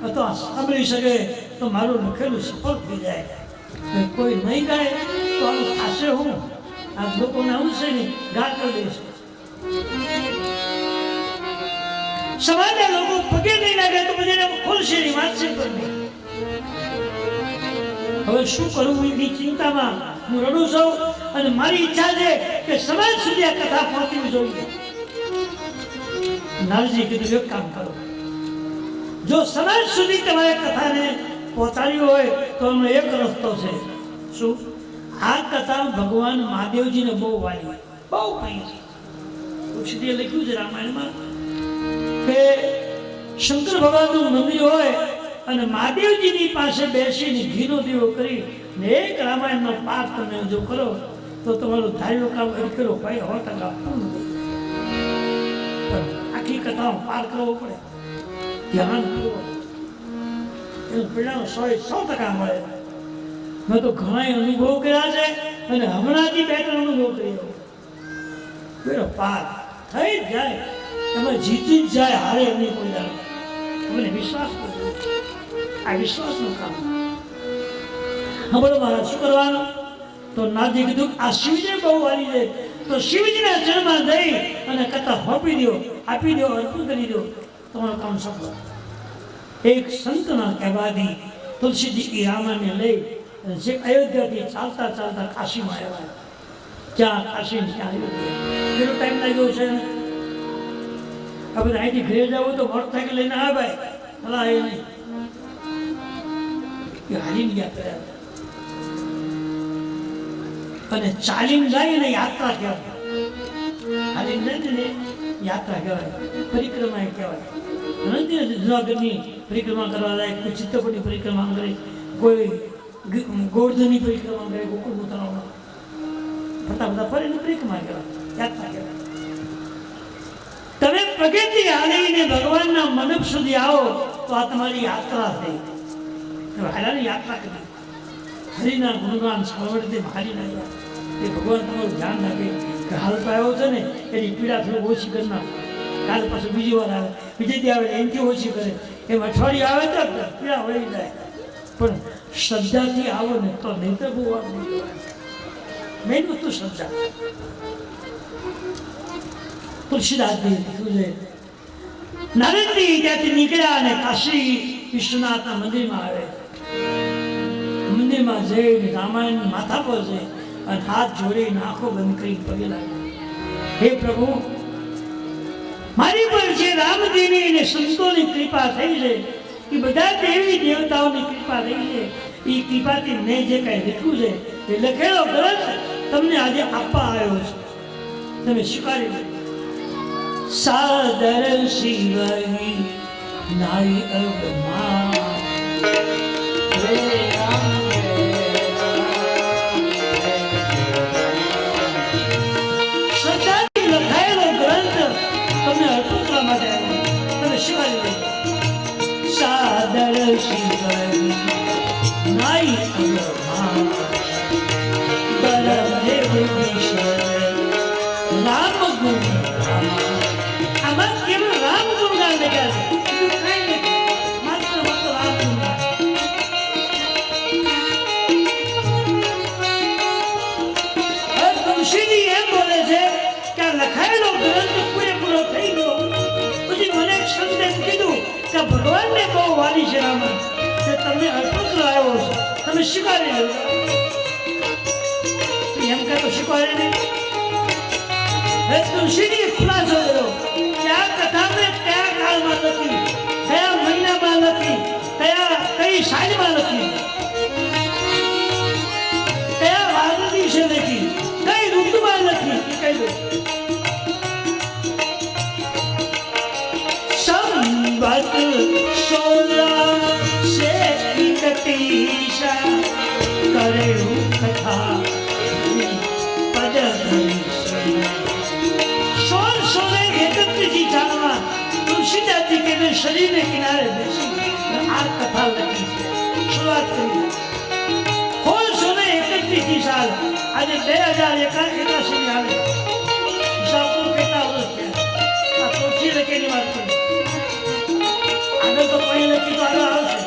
અથવા સાંભળી શકે તો મારું લખેલું સફળ થઈ જાય. કોઈ નહીં ગાય તો આનું ખાશે હું? આ લોકોને આવું છે ને ગા કરી દેશે. સમાજના લોકો પગે નહીં લાગે તો પછી એને ખોલશે નહીં, વાંચશે કરશે. હવે શું કરવું એની ચિંતામાં હું રડું છું અને મારી ઈચ્છા છે કે સમાજ સુધી આ કથા પહોંચવી જોઈએ. નારજી કીધું એક કામ કરો, જો સમાજ સુધી તમારે કથાને પહોંચાડી હોય તો એનો એક રસ્તો છે. શું? આ કથા ભગવાન મહાદેવજીને બહુ વાલી, બહુ પ્રિય છે. તુલસીજીએ લખ્યું છે રામાયણમાં કે શંકર ભગવાનનું મંદિર હોય અને મહાદેવજીની પાસે બેસીને ઘીનો દીવો કરી ને એક રામાયણનો પાઠ તમે જો કરો તો તમારું ધાર્યું કામ કરો ભાઈ 100% પૂર્ણ થઈ જાય. આખી કથાનો પાર કરવો પડે, ધ્યાન કરવો, એનું પરિણામ 100% મળે. મેં તો ઘણા અનુભવ કર્યા છે અને હમણાંથી 2-3 અનુભવ કર્યો. બેડો પાર થઈ જ જાય, એમાં જીતી જ જાય, હારે એમની કોઈ દાડો. તમને વિશ્વાસ કરજો, આ વિશ્વાસનું કામ. હા બોલો મહારાજ શું કરવાનું? તો નારજી કીધું આ શિવજી બહુ વાલી છે તો શિવજીના ચરણમાં જઈ અને કથા સોંપી દો, આપી દો, અર્પણ કરી દો, તમારું કામ સફળ. એક સંતના કહેવાથી તુલસીજી એ રામાને લઈ જે અયોધ્યાથી ચાલતા ચાલતા કાશીમાં આવ્યા. ત્યાં કાશી ત્યાં અયોધ્યા કેટલો ટાઈમ લાગ્યો છે? આપણે અહીંથી ઘરે જવું તો મોટરસાઇકલ લઈને આ ભાઈ ભલા એ નહીં હાલીને ગયા કર્યા અને ચાલીને જાય ને યાત્રા કહેવાય. હાલીને જાય ને યાત્રા કહેવાય, પરિક્રમા કહેવાય. જુનાગઢની પરિક્રમા કરવા જાય, કોઈ ચિત્તપુરની પરિક્રમા કરે, કોઈ ગોવર્ધનની પરિક્રમા કરે, ગોકુળ ઉતરવામાં ફટાફટ ફરીને પરિક્રમા કહેવાય, યાત્રા કહેવાય. તમે પગેથી હાલીને ભગવાનના મંડપ સુધી આવો તો આ તમારી યાત્રા થઈ. હાલાની યાત્રા કરી હરિના ગુણગાન સાંભળતી હાલીના ગયા એ ભગવાન તમારું ધ્યાન રાખે કે હાલતો આવ્યો છે ને એની પીડા થોડી ઓછી કરી નાખે. કાલે પાછું બીજી વાર આવે, બીજે દી આવે એમથી ઓછી કરે. એમ અઠવાડિયું આવે તો પીડા વળી જાય. પણ શ્રદ્ધાથી આવો ને તો નહીં તો બહુ વાર નહીં જવાય. મેઇન વસ્તુ શ્રદ્ધા. તુલસીદાસજી કીધું છે નારદજી ત્યાંથી નીકળ્યા અને કાશી વિશ્વનાથના મંદિરમાં આવે. મંદિરમાં જઈને રામાયણ માથા પર જઈ અને હાથ જોડીને આંખો બંધ કરી પગે લાગ્યા. હે પ્રભુ, મારી પર જે રામજીની અને સંતોની કૃપા થઈ છે એ બધા દેવી દેવતાઓની કૃપા થઈ છે. એ કૃપાથી મેં જે કાંઈ લખ્યું છે એ લખેલો ગ્રંથ તમને આજે આપવા આવ્યો છે, તમે સ્વીકારી લો. સાદર શિવની નાઈ અવમા શ્રદ્ધા આમાં કેવળ રામ ગુણગાન લખ્યા છે, બીજું કાંઈ નથી, માત્ર રામ ગુણગાન. હવે તુલસીજી એમ બોલે છે કે આ લખાયેલો ગ્રંથ પૂરેપૂરો થઈ ગયો પછી મને એક સંતે એમ કીધું કે ભગવાનને બહુ વાલી છે રામન, કે તમે અર્પણ આવ્યો છો, તમે સ્વીકારી લો. એમ કહેતો સ્વીકારે નહીં. હવે તુલસીજીએ ખુલાસો કર્યો કે આ કથા મેં કયા કાળમાં લખી, કયા મહિનામાં લખી, કઈ સાલમાં લખી, કયા વાર દિવસે લખી, કઈ ઋતુમાં લખી, એ કહી દો. સંવત 1631 કરેલું કથા પદ તુલસીદાસજી કે શરીરને કિનારે બેસી આ કથા લખી છે, શરૂઆત કરી. 1631 સાલ, આજે 2081 આવે, હિસાબ તો કેટલા વર્ષ થયા. આ તુલસી લખેલી વાત કરી, આગળ તો કઈ લખી તો આગળ આવશે.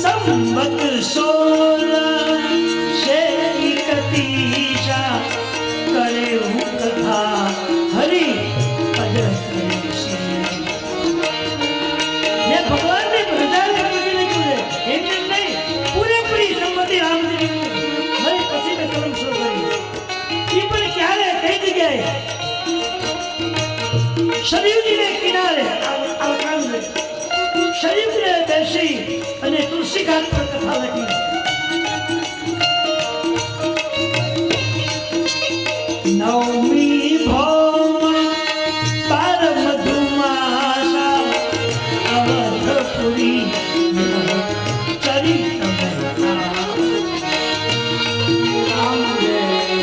સંવત 1631 કરે હું કથા હરી પદ મેં ભગવાનને પ્રજાને લખ્યું છે, એમને નહીં, પૂરેપૂરી સંમતિ રામજી મને પછી મેં કલમ શરૂ કરી. એ પણ ક્યારે કઈ જગ્યાએ શરીરજીને કિનારે આ કામ શરીરને બેસી અને તુલસી ઘાટ પર કથા લખી. નવમી ભૌમ બાર મધુમાસા અવધપુરી ચરિત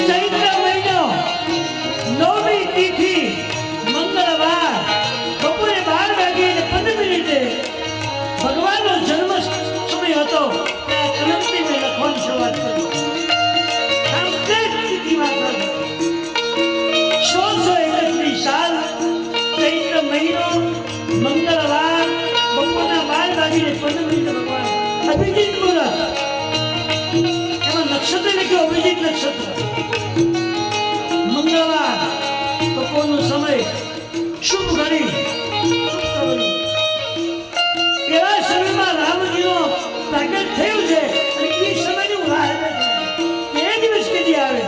ચૈત્ર મહિનો નવમી તિથિ મંગળવાર બપોરે 12 વાગે 15 ભગવાનનો જન્મ સમય હતો. ત્યાં કલમથી મેં લખવાની શરૂઆત કરી. સાલ ચૈત્ર મહિનો મંગળવાર બપોરના 12 વાગીને 15 ભગવાન અભિજીત મુહૂર્ત, એમાં નક્ષત્ર લખ્યો અભિજીત નક્ષત્ર, મંગળવાર બપોરનો સમય, શુભ ઘડી. એવા સમયમાં રામજીનો પ્રગટ થયું છે અને એ સમયની હું રાહ એ દિવસ કદી આવે.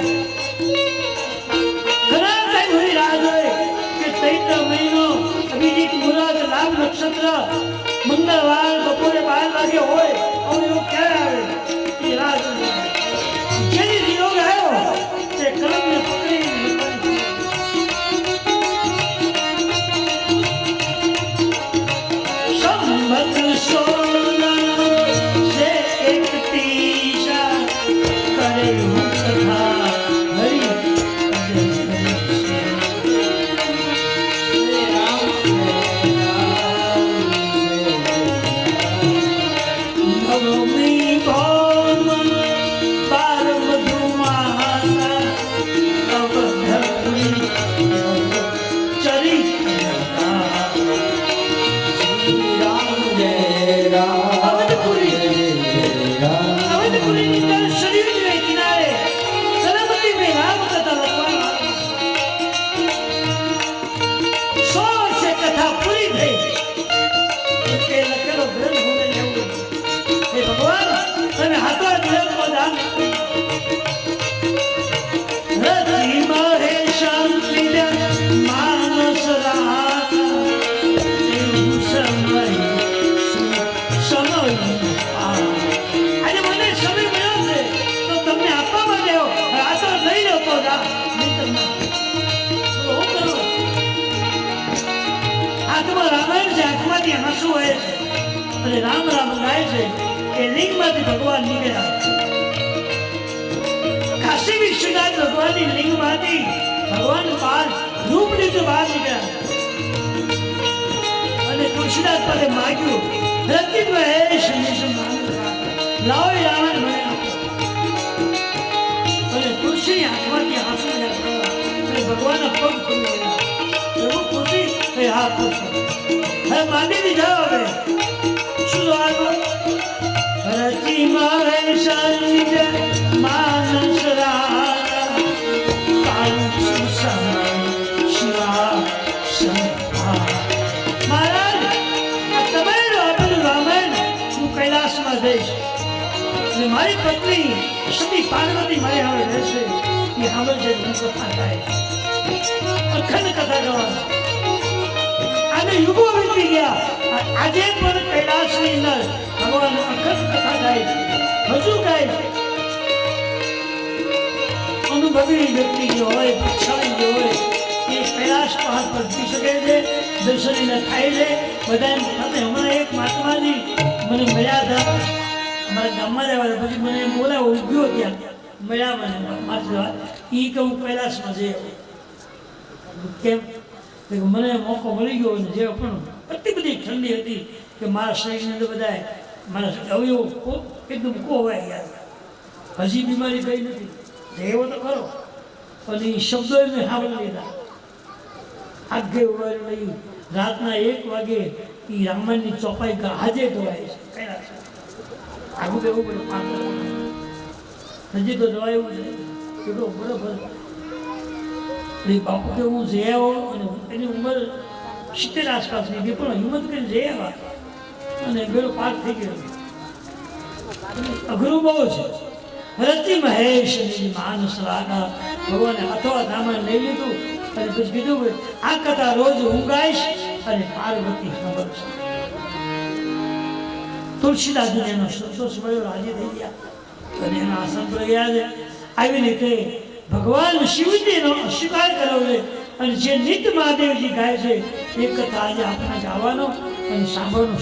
ઘણા ટાઈમ હોય રાહ જોઈ કે ચૈત્ર મહિનો અભિજીત મુહૂર્ત લાભ નક્ષત્ર મંગળવાર બપોરે 12 વાગે હોય હવે એવું ક્યારે આવે એ રાહ જોઈ. જેની યોગ આવ્યો તે કલમને પકડી સંવત 1631 કરે હું કથા હરી નવમી ભૌમ બાર મધુમાસા અવધપુરી ચરિત અવધપુરીની અંદર શરીરને કિનારે સરસ્વતી મેં રામ કથા લખવામાં 100 વર્ષે કથા પૂરી થઈ. કે લખેલો ગ્રંથ મને લેવું. હે ભગવાન, તમે હાથો ગ્રંથમાં દાન રચી મહેશમ માનસ રાતા એવું સમય આજે મને સમય મળ્યો છે તો તમને આપવા માટે આ તો લઈ લો તો હાથમાં રામાયણ છે, હાથમાંથી હસવું હોય છે અને રામ રામ ગાય છે. એ લિંગમાંથી ભગવાન નીકળ્યા. કાશી વિશ્વનાથ ભગવાનની લિંગમાંથી ભગવાન બહાર રૂપ લીધું બહાર નીકળ્યા અને તુલસીદાસ પાસે માગ્યું, રતિમ મહેશ લાવો રાવણ મને. અને તુલસી તુલસીની આંખમાંથી આંસુ નીકળ્યા અને ભગવાનના પગ ફરી વળ્યા. એવું ખુશી એ હા ખુશ હવે માંડી દીધા. હવે શું જોવાનું? રચી મહેશ માનસ રાજા કાળુ શિવા મહારાજ આ તમારે આપેલું રામાયણ હું કૈલાસમાં જઈશ અને મારી પત્ની સતી પાર્વતી મારી હવે રહેશે. એ સાંભળશે હું કથા ગાય અખંડ કથા ગાવા. આને યુગો વીતી ગયા. આજે પણ કૈલાસની અંદર ભગવાન અખંડ કથા ગાય છે, હજુ ગાય છે. અનુભવી વ્યક્તિ જે હોય, પુચ્છાવી જે હોય એ કૈલાસ પહાડ પર જઈ શકે છે, દર્શનીને થાય છે. બધા સાથે હમણાં એક મહાત્માજી મને મળ્યા હતા, અમારા ગામમાં રહેવા હતા. પછી મને બોલાવો ઉગ્યો ત્યાં મળ્યા મને મહાત્મા. એ કે હું કૈલાસમાં જઈ કેમ મને મોકો મળી ગયો ને જે પણ એટલી બધી ઠંડી હતી કે મારા શરીરની અંદર બધા મારા અવયવ એકદમ કોવાઈ ગયા. હજી બીમારી ગઈ નથી, એવો તો ખરો. અને એ શબ્દો એમને સાંભળી લીધા. આગે ઉભારી લઈ રાતના 1 વાગે એ રામાયણની ચોપાઈ આજે ગવાય છે કૈલાસ. આગું કેવું પડે 5 હજી તો જવાય એવું છે કેટલો બરોબર. બાપુ કે હું જઈ આવ્યો અને એની ઉંમર 70 આસપાસની હતી, પણ હિંમત કરીને જઈ આવ્યા અને બેડો પાર થઈ ગયો. અઘરું બહુ છે. રતિ મહેશ માનસ રાગા ભગવાને અથવા રામાયણ લઈ લીધું અને પછી કીધું કે આ કથા રોજ હું ગાઈશ અને પાર્વતી સાંભળશે. તુલસીદાસજી એનો સંતોષ મળ્યો, રાજી થઈ ગયા અને એના આસન પર ગયા છે. આવી રીતે ભગવાન શિવજીનો સ્વીકાર કર્યો છે અને જે નિત્ય મહાદેવજી ગાય છે એ કથા આજે આપણે ગાવાનો અને સાંભળવાનો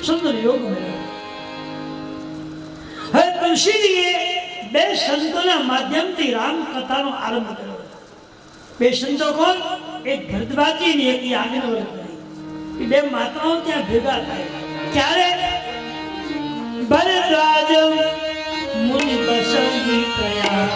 સુંદર યોગ મળ્યો. હવે તુલસીજીએ 2 સંતોના માધ્યમથી રામ કથાનો આરંભ કર્યો. 2 સંતો કોણ? એક ભરદ્વાજી ને એક યાજ્ઞવલ્ક્ય. એ 2 મહાત્માઓ ત્યાં ભેગા થાય. ક્યારે? ભરદ્વાજ મુનિ બસંગી પ્રયાગ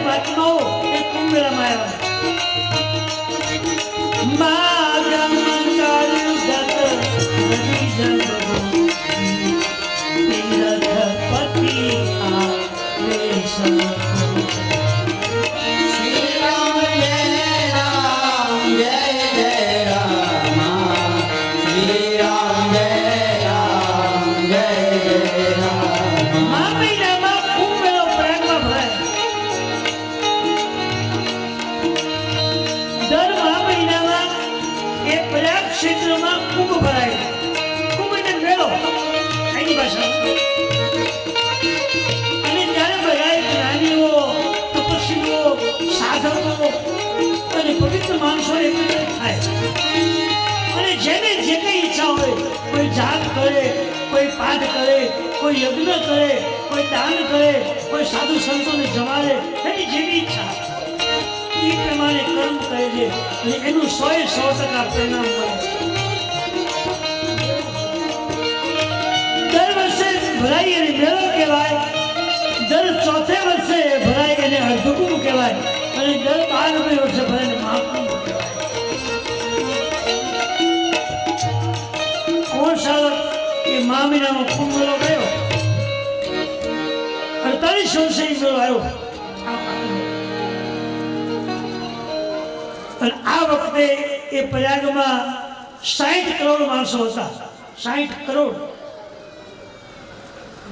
મહાત્માઓ એક કુંભ મેળામાં ક્ષેત્રમાં કુંભ ભરાય. કુંભ એટલે મેળો એની ભાષા. અને ત્યારે બધા જ્ઞાનીઓ, તપસ્વીઓ, સાધકો અને પવિત્ર માણસો એકત્રિત થાય અને જેને જે કઈ ઈચ્છા હોય, કોઈ જાપ કરે, કોઈ પાઠ કરે, કોઈ યજ્ઞ કરે, કોઈ દાન કરે, કોઈ સાધુ સંતોને જમાડે, એની જેવી ઈચ્છા એ પ્રમાણે કર્મ કરે છે અને એનું 100% પરિણામ મળે. દર વર્ષે ભરાઈ એને મેળો કહેવાય, દર 4થે વર્ષે ભરાય એને અર્ધકુંભ કહેવાય અને દર 12મે વર્ષે ભરાઈને મહાકુંભ કહેવાય. કોણ સાલ એ મહા મહિનામાં કુંભ મેળો ગયો? 48 વર્ષે એ મેળો આવ્યો. અને આ વખતે એ પ્રયાગમાં 60 કરોડ માણસો હતા. 60 કરોડ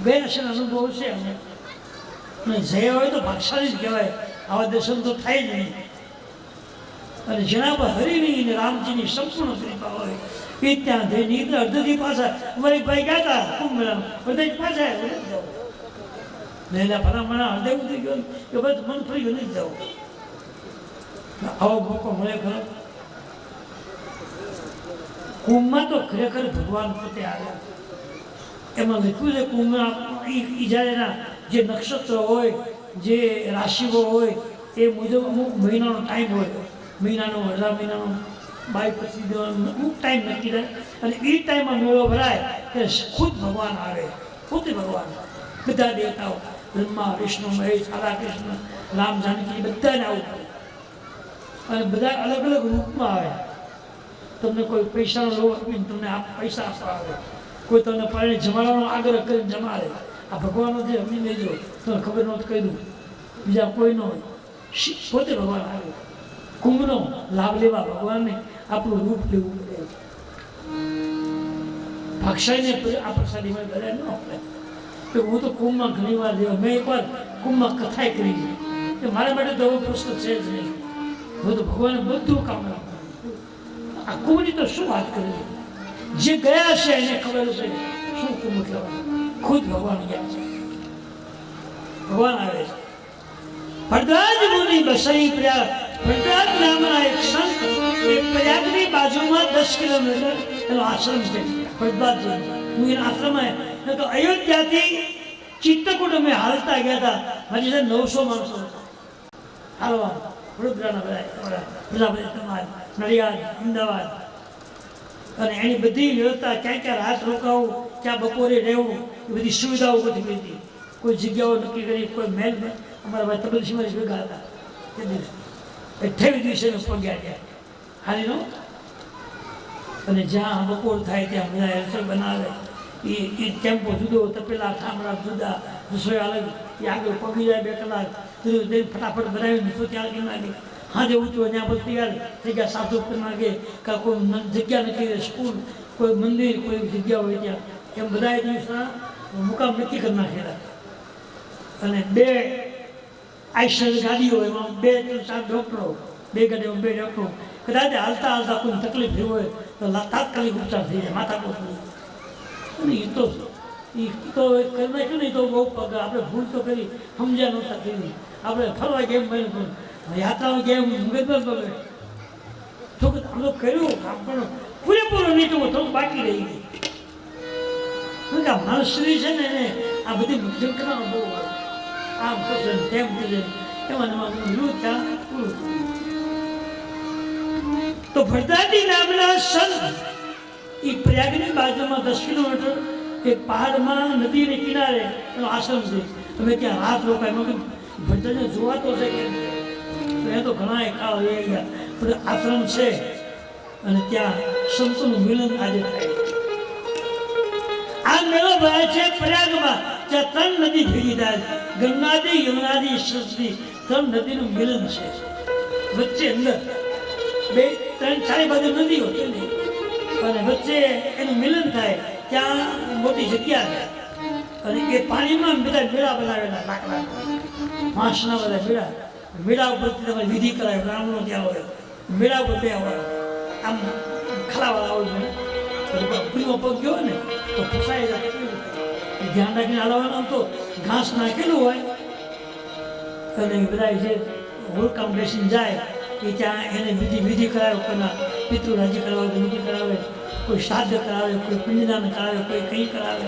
ગયા છે અનુભવ છે અમને. અને જયા હોય તો ભાગશાળી જ કહેવાય. આવા દર્શન તો થાય જ નહીં. અને જેના પર હરિની અને રામજીની સંપૂર્ણ કૃપા હોય એ ત્યાં થઈ નીકળે. અડધથી પાછા અમારી ભાઈ ગયા હતા કુંભ મેળામાં, બધા પાછા ને એના ભલામણા હૃદય ઉતરી ગયો કે બસ મન ફરી ગયું નથી જવું. આવો મોકો મળે ખરો. કુંભમાં તો ખરેખર ભગવાન પોતે આવ્યા. એમાં લખ્યું છે કુંભમાં જ્યારે જે નક્ષત્ર હોય, જે રાશિઓ હોય એ મુજબ અમુક મહિનાનો ટાઈમ હોય. મહિનાનો, અડધા મહિનાનો, 22-25 અમુક ટાઈમ નક્કી થાય અને એ ટાઈમમાં મેળો ભરાય ત્યારે ખુદ ભગવાન આવે. પોતે ભગવાન, બધા દેવતાઓ, બ્રહ્મા, વિષ્ણુ, મહેશ, રાધા કૃષ્ણ, રામ, જાનકી બધાને આવું પડે અને બધા અલગ અલગ રૂપમાં આવે. તમને કોઈ પૈસાનો લોભ આપીને તમને પૈસા આપવા આવે, કોઈ તમને પાણી જમાડવાનો આગ્રહ કરીને જમાડે. આ ભગવાનનો જે અમી લેજો, તમને ખબર નહોતું કહી દઉં, બીજા કોઈ ન હોય, પોતે ભગવાન આવે. કુંભનો લાભ લેવા ભગવાનને આપણું રૂપ લેવું પડે. ભાક્ષાઈને આ પ્રસાદીમાં બધા ન આપે. તો હું તો કુંભમાં ઘણી વાર રહ્યો. મેં એકવાર કુંભમાં કથાએ કરી છે. મારા માટે તો એવો પ્રશ્ન છે જ નહીં. હું તો ભગવાને બધું કામ રાખું. આ કુંભની તો શું વાત કરી? જે ગયા છે એને ખબર છે શું કુંભ કહેવાય. ખુદ ભગવાન ગયા છે. ભગવાન આવે છે. ભરદ્વાજ મુનિ બસઈ પ્રયાગ. ભરદ્વાજ નામના એક સંત એ પ્રયાગની બાજુમાં 10 કિલોમીટર એનો આશ્રમ છે. ભરદ્વાજ મુનિના આશ્રમ તો અયોધ્યાથી ચિત્તકૂટ અમે હાલતા ગયા હતા. મારી સાથે 900 માણસો હાલવા. વડોદરાના બધા પ્રજાપતિ સમાજ, નડિયાદ, અમદાવાદ અને એની બધી વ્યવસ્થા, ક્યાં ક્યાં રાત રોકાવું, ક્યાં બપોરે રહેવું, એ બધી સુવિધાઓ બધી હતી. કોઈ જગ્યાઓ નક્કી કરી, કોઈ મહેલ. અમારા ભાઈ તબલસીમાં ભેગા હતા તે દિવસે 28 દિવસે પગ્યા ત્યાં હારીનો. અને જ્યાં બપોર થાય ત્યાં બધા રસોઈ બનાવે. એ ટેમ્પો જુદો, તપેલા ઠામડા જુદા, રસોઈ અલગ. એ આગળ પગી જાય 2 કલાક બધું ફટાફટ બનાવીને રસોઈ ત્યાં કરી નાખે. હાજે ઊંચો ત્યાં પછી તૈયાર જગ્યા સાફ સુફ કરી નાખે. કાં કોઈ જગ્યા નક્કી, સ્કૂલ, કોઈ મંદિર, કોઈ જગ્યા હોય ત્યાં એમ બધા દિવસના મુકામ નક્કી કરી નાખેલા. અને 2 આઈસર ગાડીઓ, એમાં 2-4 ડૉક્ટરો, 2 ગાડીઓમાં 2 ડૉક્ટરો. કદાચ હાલતા હાલતા કોઈ તકલીફ થઈ હોય તો તાત્કાલિક ઉપચાર થઈ જાય. માથાકૂટ અને એ તો કરી નાખ્યું ને તો બહુ પગ. આપણે ભૂલ તો કરી, સમજ્યા નહોતા કરી. આપણે ફરવા કેમ બન્યું, યાત્રામાં કેમ મગજ ન બગડે. થોડુંક આમ તો કર્યું પણ પૂરેપૂરું નહીં, તો થોડુંક બાકી રહી ગયું. કારણ કે આ માણસની છે ને એને આ બધી મુજબ કરવાનું બહુ હોય. આમ થશે તેમ થશે એમાં ત્યાં પૂરું. તો ભરદ્વાજી નામના સંત એ પ્રયાગની બાજુમાં 10 કિલોમીટર એક પહાડમાં નદીને કિનારે એનો આશ્રમ છે. અમે ત્યાં રાત રોકાય. ભરદ્વાજીને જોવાતો છે કે એ તો ઘણા એકાળ એ ગયા પણ આશ્રમ છે અને ત્યાં સંતોનું મિલન આજે થાય. આ મેળો ભરાય છે પ્રયાગમાં, જ્યાં 3 નદી ભેગી થાય છે. ગંગાજી, યમુનાજી, સરસ્વતી 3 નદીનું મિલન છે. વચ્ચે અંદર 2-3 બાજુ નદીઓ છે અને વચ્ચે એનું મિલન થાય. ત્યાં મોટી જગ્યા છે અને એ પાણીમાં બધા મેળા બનાવેલા, લાકડા વાંસના બધા મેળા. મેળા ઉપરથી તમે વિધિ કરાય. બ્રાહ્મણો ત્યાં હોય, મેળા ઉપર બે હોય, આમ ખલાવાળા હોય. ખુલ્લો પગ ગયો ને તો ફસાઈ જાય. ધ્યાન રાખીને હાલવાનું. તો ઘાસ નાખેલું હોય અને બધા જે હોળકામ બેસીને જાય એ ત્યાં એને વિધિ કરાવે. કોઈના પિતૃ રાજી કરાવે, વિધિ કરાવે, કોઈ શ્રાદ્ધ કરાવે, કોઈ પિંડદાન કરાવે, કોઈ કંઈ કરાવે.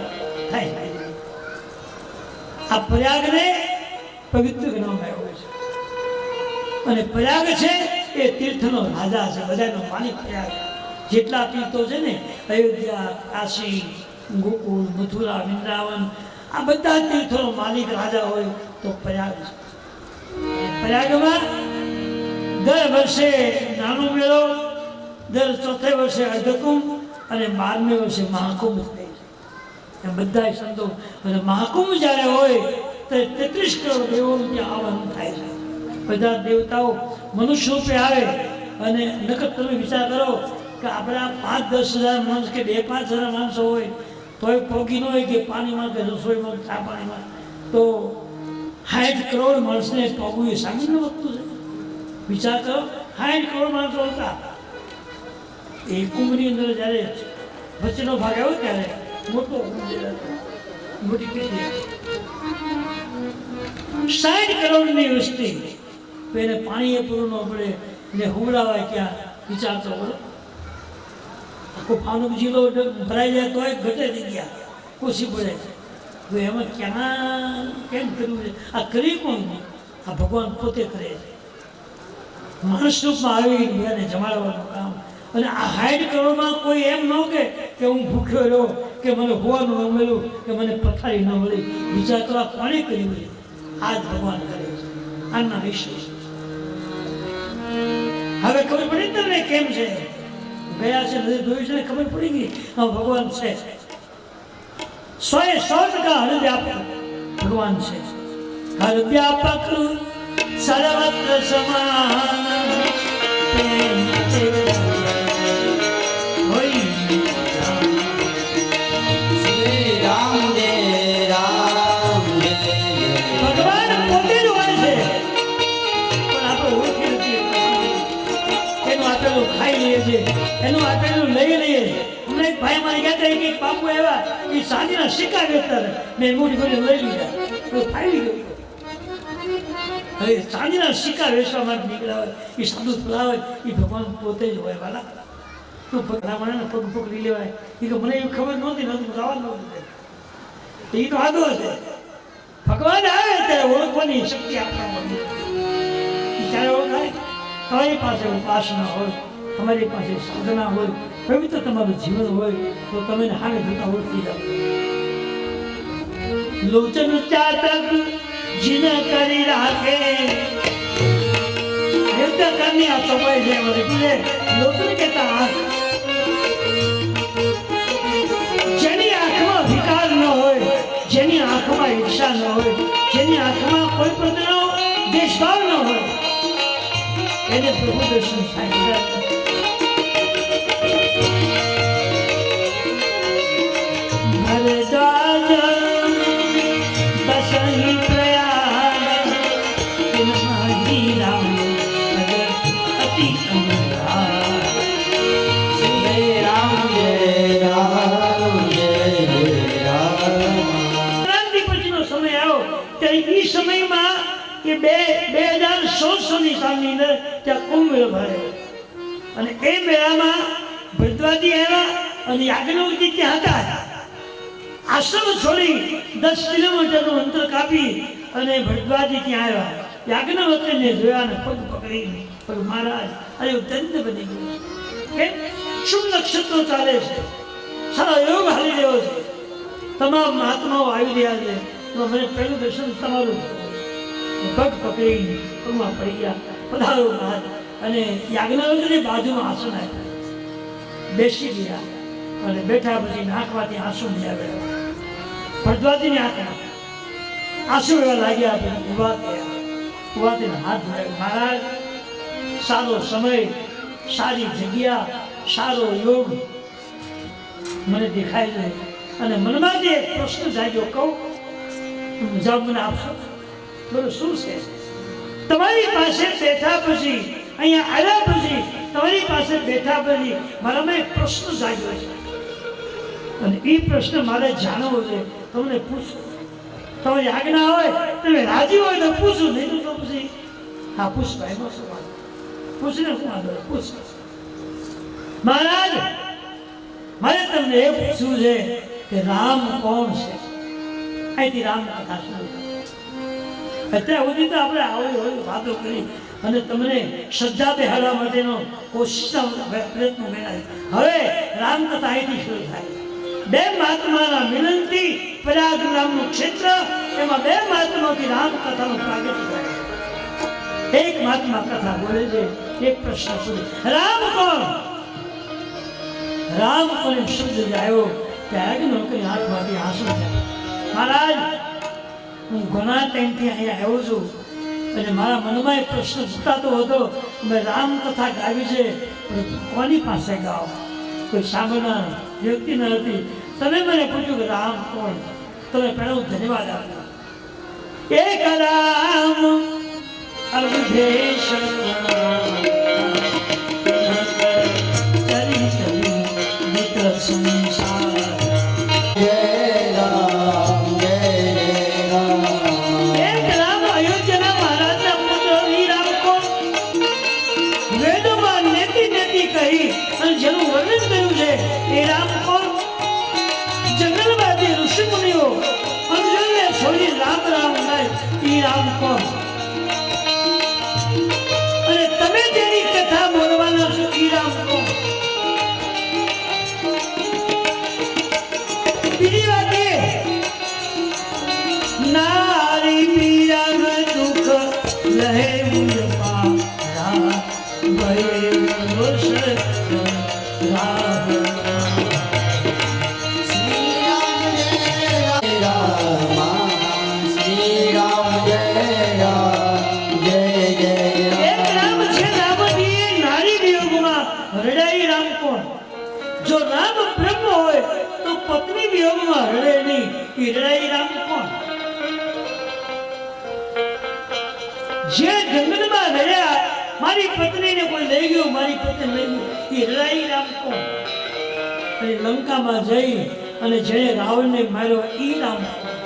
થાય. આ પ્રયાગને પવિત્ર ગણવામાં આવ્યો છે. અને પ્રયાગ છે એ તીર્થનો રાજા છે, બધાનો માલિક પ્રયાગ. જેટલા તીર્થો છે ને, અયોધ્યા, કાશી, ગોકુળ, મથુરા, વૃંદાવન, આ બધા તીર્થોનો માલિક રાજા હોય તો પ્રયાગ છે. પ્રયાગમાં દર વર્ષે નાનો મેળો, દર 4થે વર્ષે અર્ધકુંભ અને 12મે વર્ષે મહાકુંભ થાય છે. એમ બધા સંતો અને મહાકુંભ જ્યારે હોય તો 33 કરોડ દેવોનું ત્યાં આવવાનું થાય છે. બધા દેવતાઓ મનુષ્ય રૂપે આવે અને નકર તમે વિચાર કરો કે આપણા 5-10 હજાર માણસ કે 2-5 હજાર માણસો હોય તોય પોગી ન હોય કે પાણીમાં કે રસોઈમાં, ચા પાણીમાં, તો 60 કરોડ માણસને પોગવું એ સામાન્ય વસ્તુ છે. વિચાર કરો, 60 કરોડ માણસો હતા. એ કુંભની અંદર જ્યારે વચ્ચેનો ભાગ આવ્યો ત્યારે મોટી પેટી 60 કરોડની વસ્તી, તો એને પાણી એ પૂરું ન પડે ને હુવડાવાય ક્યાં? વિચારતો બોલો. આખો ભાવનગર જિલ્લો ભરાઈ જાય તોય ઘટે જગ્યા ઓછી પડે, તો એમાં ક્યાં કેમ કરવું છે? આ કરી કોણ? આ ભગવાન પોતે કરે છે. માણસ રૂપમાં આવી બધાને જમાડવાનું કામ. અને આ 60 કરોડમાં કોઈ એમ ન કે હું ભૂખ્યો રહ્યો, કે મને હોવાનું ન મળ્યું, કે મને પથારી ન મળી. વિચાર કરવા કોણે કર્યું છે? આ જ ભગવાન કરે છે. આના વિશે હવે ખબર પડી તમને કેમ છે? ગયા છે બધું જોયું છે ને, ખબર પડી ગઈ. હા, ભગવાન છે. 100% હૃદયાપક ભગવાન છે. હૃદયાપક સર્વત્ર સમાન પ્રેમ હોય. શ્રી રામ જય રામ જય ભગવાન પોતે જ હોય છે, પણ આપણે ઓળખી નથી. એનું આપેલું ખાઈ લઈએ છીએ, એનું આપેલું લઈ લઈએ છીએ. હમણાં એક ભાઈ મારે કહેતા એક બાપુ આવ્યા, એ સાંજના સિક્કા વેચતા હતા. મેં મોટી મોટી લઈ લીધા, તો ફાવી ગયું. હવે ચાંદીના સિક્કા વેચવા માટે નીકળ્યા હોય, એ સાધુ ફળા હોય, એ ભગવાન પોતે જ હોય. વાલા તું ભગવાન મને પગ પકડી લેવાય. એ કે મને એવી ખબર નહોતી જવા નહોતું. એ તો આદો છે. ભગવાન આવે ત્યારે ઓળખવાની શક્તિ આપવામાં ત્યારે ઓળખાય. તમારી પાસે ઉપાસના હોય, તમારી પાસે સાધના હોય, પવિત્ર તમારું જીવન હોય, તો તમે હારે જોતા ઓળખી જાઓ. લોચન ચાતક જીન કરી રાખે યુદ્ધ કરની આ સમય છે. મને કીધે લોચન કહેતા આંખ, જેની આંખમાં વિકાર ન હોય, જેની આંખમાં ઈર્ષા ન હોય, જેની આંખમાં કોઈ પ્રત્યેનો દેશભાવ ન હોય, એને પ્રભુ દર્શન થાય. સમયમાં કે 2016ની સાલની અંદર ત્યાં કુંભ મેળો ભરાયો, અને એ મેળામાં ભરદ્વાજી આવ્યા અને યાજ્ઞવલ્ક્ય ત્યાં હતા. આશ્રમ છોડી 10 કિલોમીટરનું અંતર કાપી અને ભરદ્વાજી ત્યાં આવ્યા. યાજ્ઞવલ્ક્યને જોયા ને પગ પકડી, પગ મહારાજ અરે ધન્ય બની ગયું. કેમ? શુભ નક્ષત્રો ચાલે છે, સારો યોગ હાલી રહ્યો છે, તમામ મહાત્માઓ આવી રહ્યા છે. મને પહેલું દર્શન તમારું. પગ પકડી પગમાં પડી ગયા, પધારો મહારાજ. અને યાજ્ઞવલ્ક્યની બાજુમાં આસન આપ્યા, બેસી ગયા અને બેઠા પછી નાખવાથી આંસુ મળ્યા ગયા. ભરદ્વાજીની આંખમાં આંસુ એવા લાગ્યા. પછી ઉભા થયા, ઉભા થઈને હાથ ધોયા. મહારાજ, સારો સમય, સારી જગ્યા, સારો યોગ મને દેખાય છે, અને મનમાંથી એક પ્રશ્ન જાગ્યો. કહું જવાબ મને આપશો? બોલો શું છે? તમારી પાસે બેઠા પછી, અહીંયા આવ્યા પછી, તમારી પાસે બેઠા પછી મારામાં એક પ્રશ્ન જાગ્યો છે, અને એ પ્રશ્ન મારે જાણવો છે. તમને પૂછો, તમારી આજ્ઞા હોય, તમે રાજી હોય તો પૂછું, નહીં તો પછી હા પૂછ ભાઈ, નો સવાલ પૂછને શું વાંધો? પૂછ. મહારાજ, મારે તમને એ પૂછવું છે કે રામ કોણ છે? અહીંથી રામ કથા શરૂ થાય. અત્યાર સુધી તો આપણે આવી વાતો કરી અને તમને શ્રદ્ધા બેહાડવા માટેનો કોશિશનો પ્રયત્ન કર્યા. હવે રામકથા અહીંથી શરૂ થાય. 2 મહાત્માના મિલનથી પ્રયાગ નામનું ક્ષેત્ર, એમાં 2 મહાત્માથી રામકથાનું પ્રાગટ્ય થાય. એક મહાત્મા કથા બોલે છે, એક પ્રશ્ન પૂછે, રામ કોણ? રામ કોણ શબ્દ આવ્યો ત્યારે નોકરી હાથમાંથી આંસુ થયા. મહારાજ, હું ઘણા ટાઈમથી અહીંયા આવ્યો છું, અને મારા મનમાં એક પ્રશ્ન સતાતો હતો. મેં રામકથા ગાવી છે, પણ કોની પાસે ગાવ? કોઈ સાંભળનાર વ્યક્તિ ન હતી. તમે મને પૂછ્યું કે રામ કોણ? તમે પહેલા હું ધન્યવાદ આપ્યો. એક રામ અવધેશ સંસાર. જય રામ જય રામ. એક કહે મુજ પારા ભય રોષ રામ શ્રી રામ જય રામ શ્રી રામ જય રામ જય જય એક રામ છે રામજી નારી વિયોગમાં રડાઈ રામ કોણ? જો રામ બ્રહ્મ હોય તો પત્ની વિયોગમાં રડે નહીં, એ રડાઈ રામ કોણ? જે જંગલમાં રહ્યા મારી પત્નીને કોઈ લઈ ગયું, મારી પત્ની લઈ ગયું, એ રડાઈ રામ કોણ? અને લંકામાં જઈ અને જેને રાવણને માર્યો એ રામ કોણ?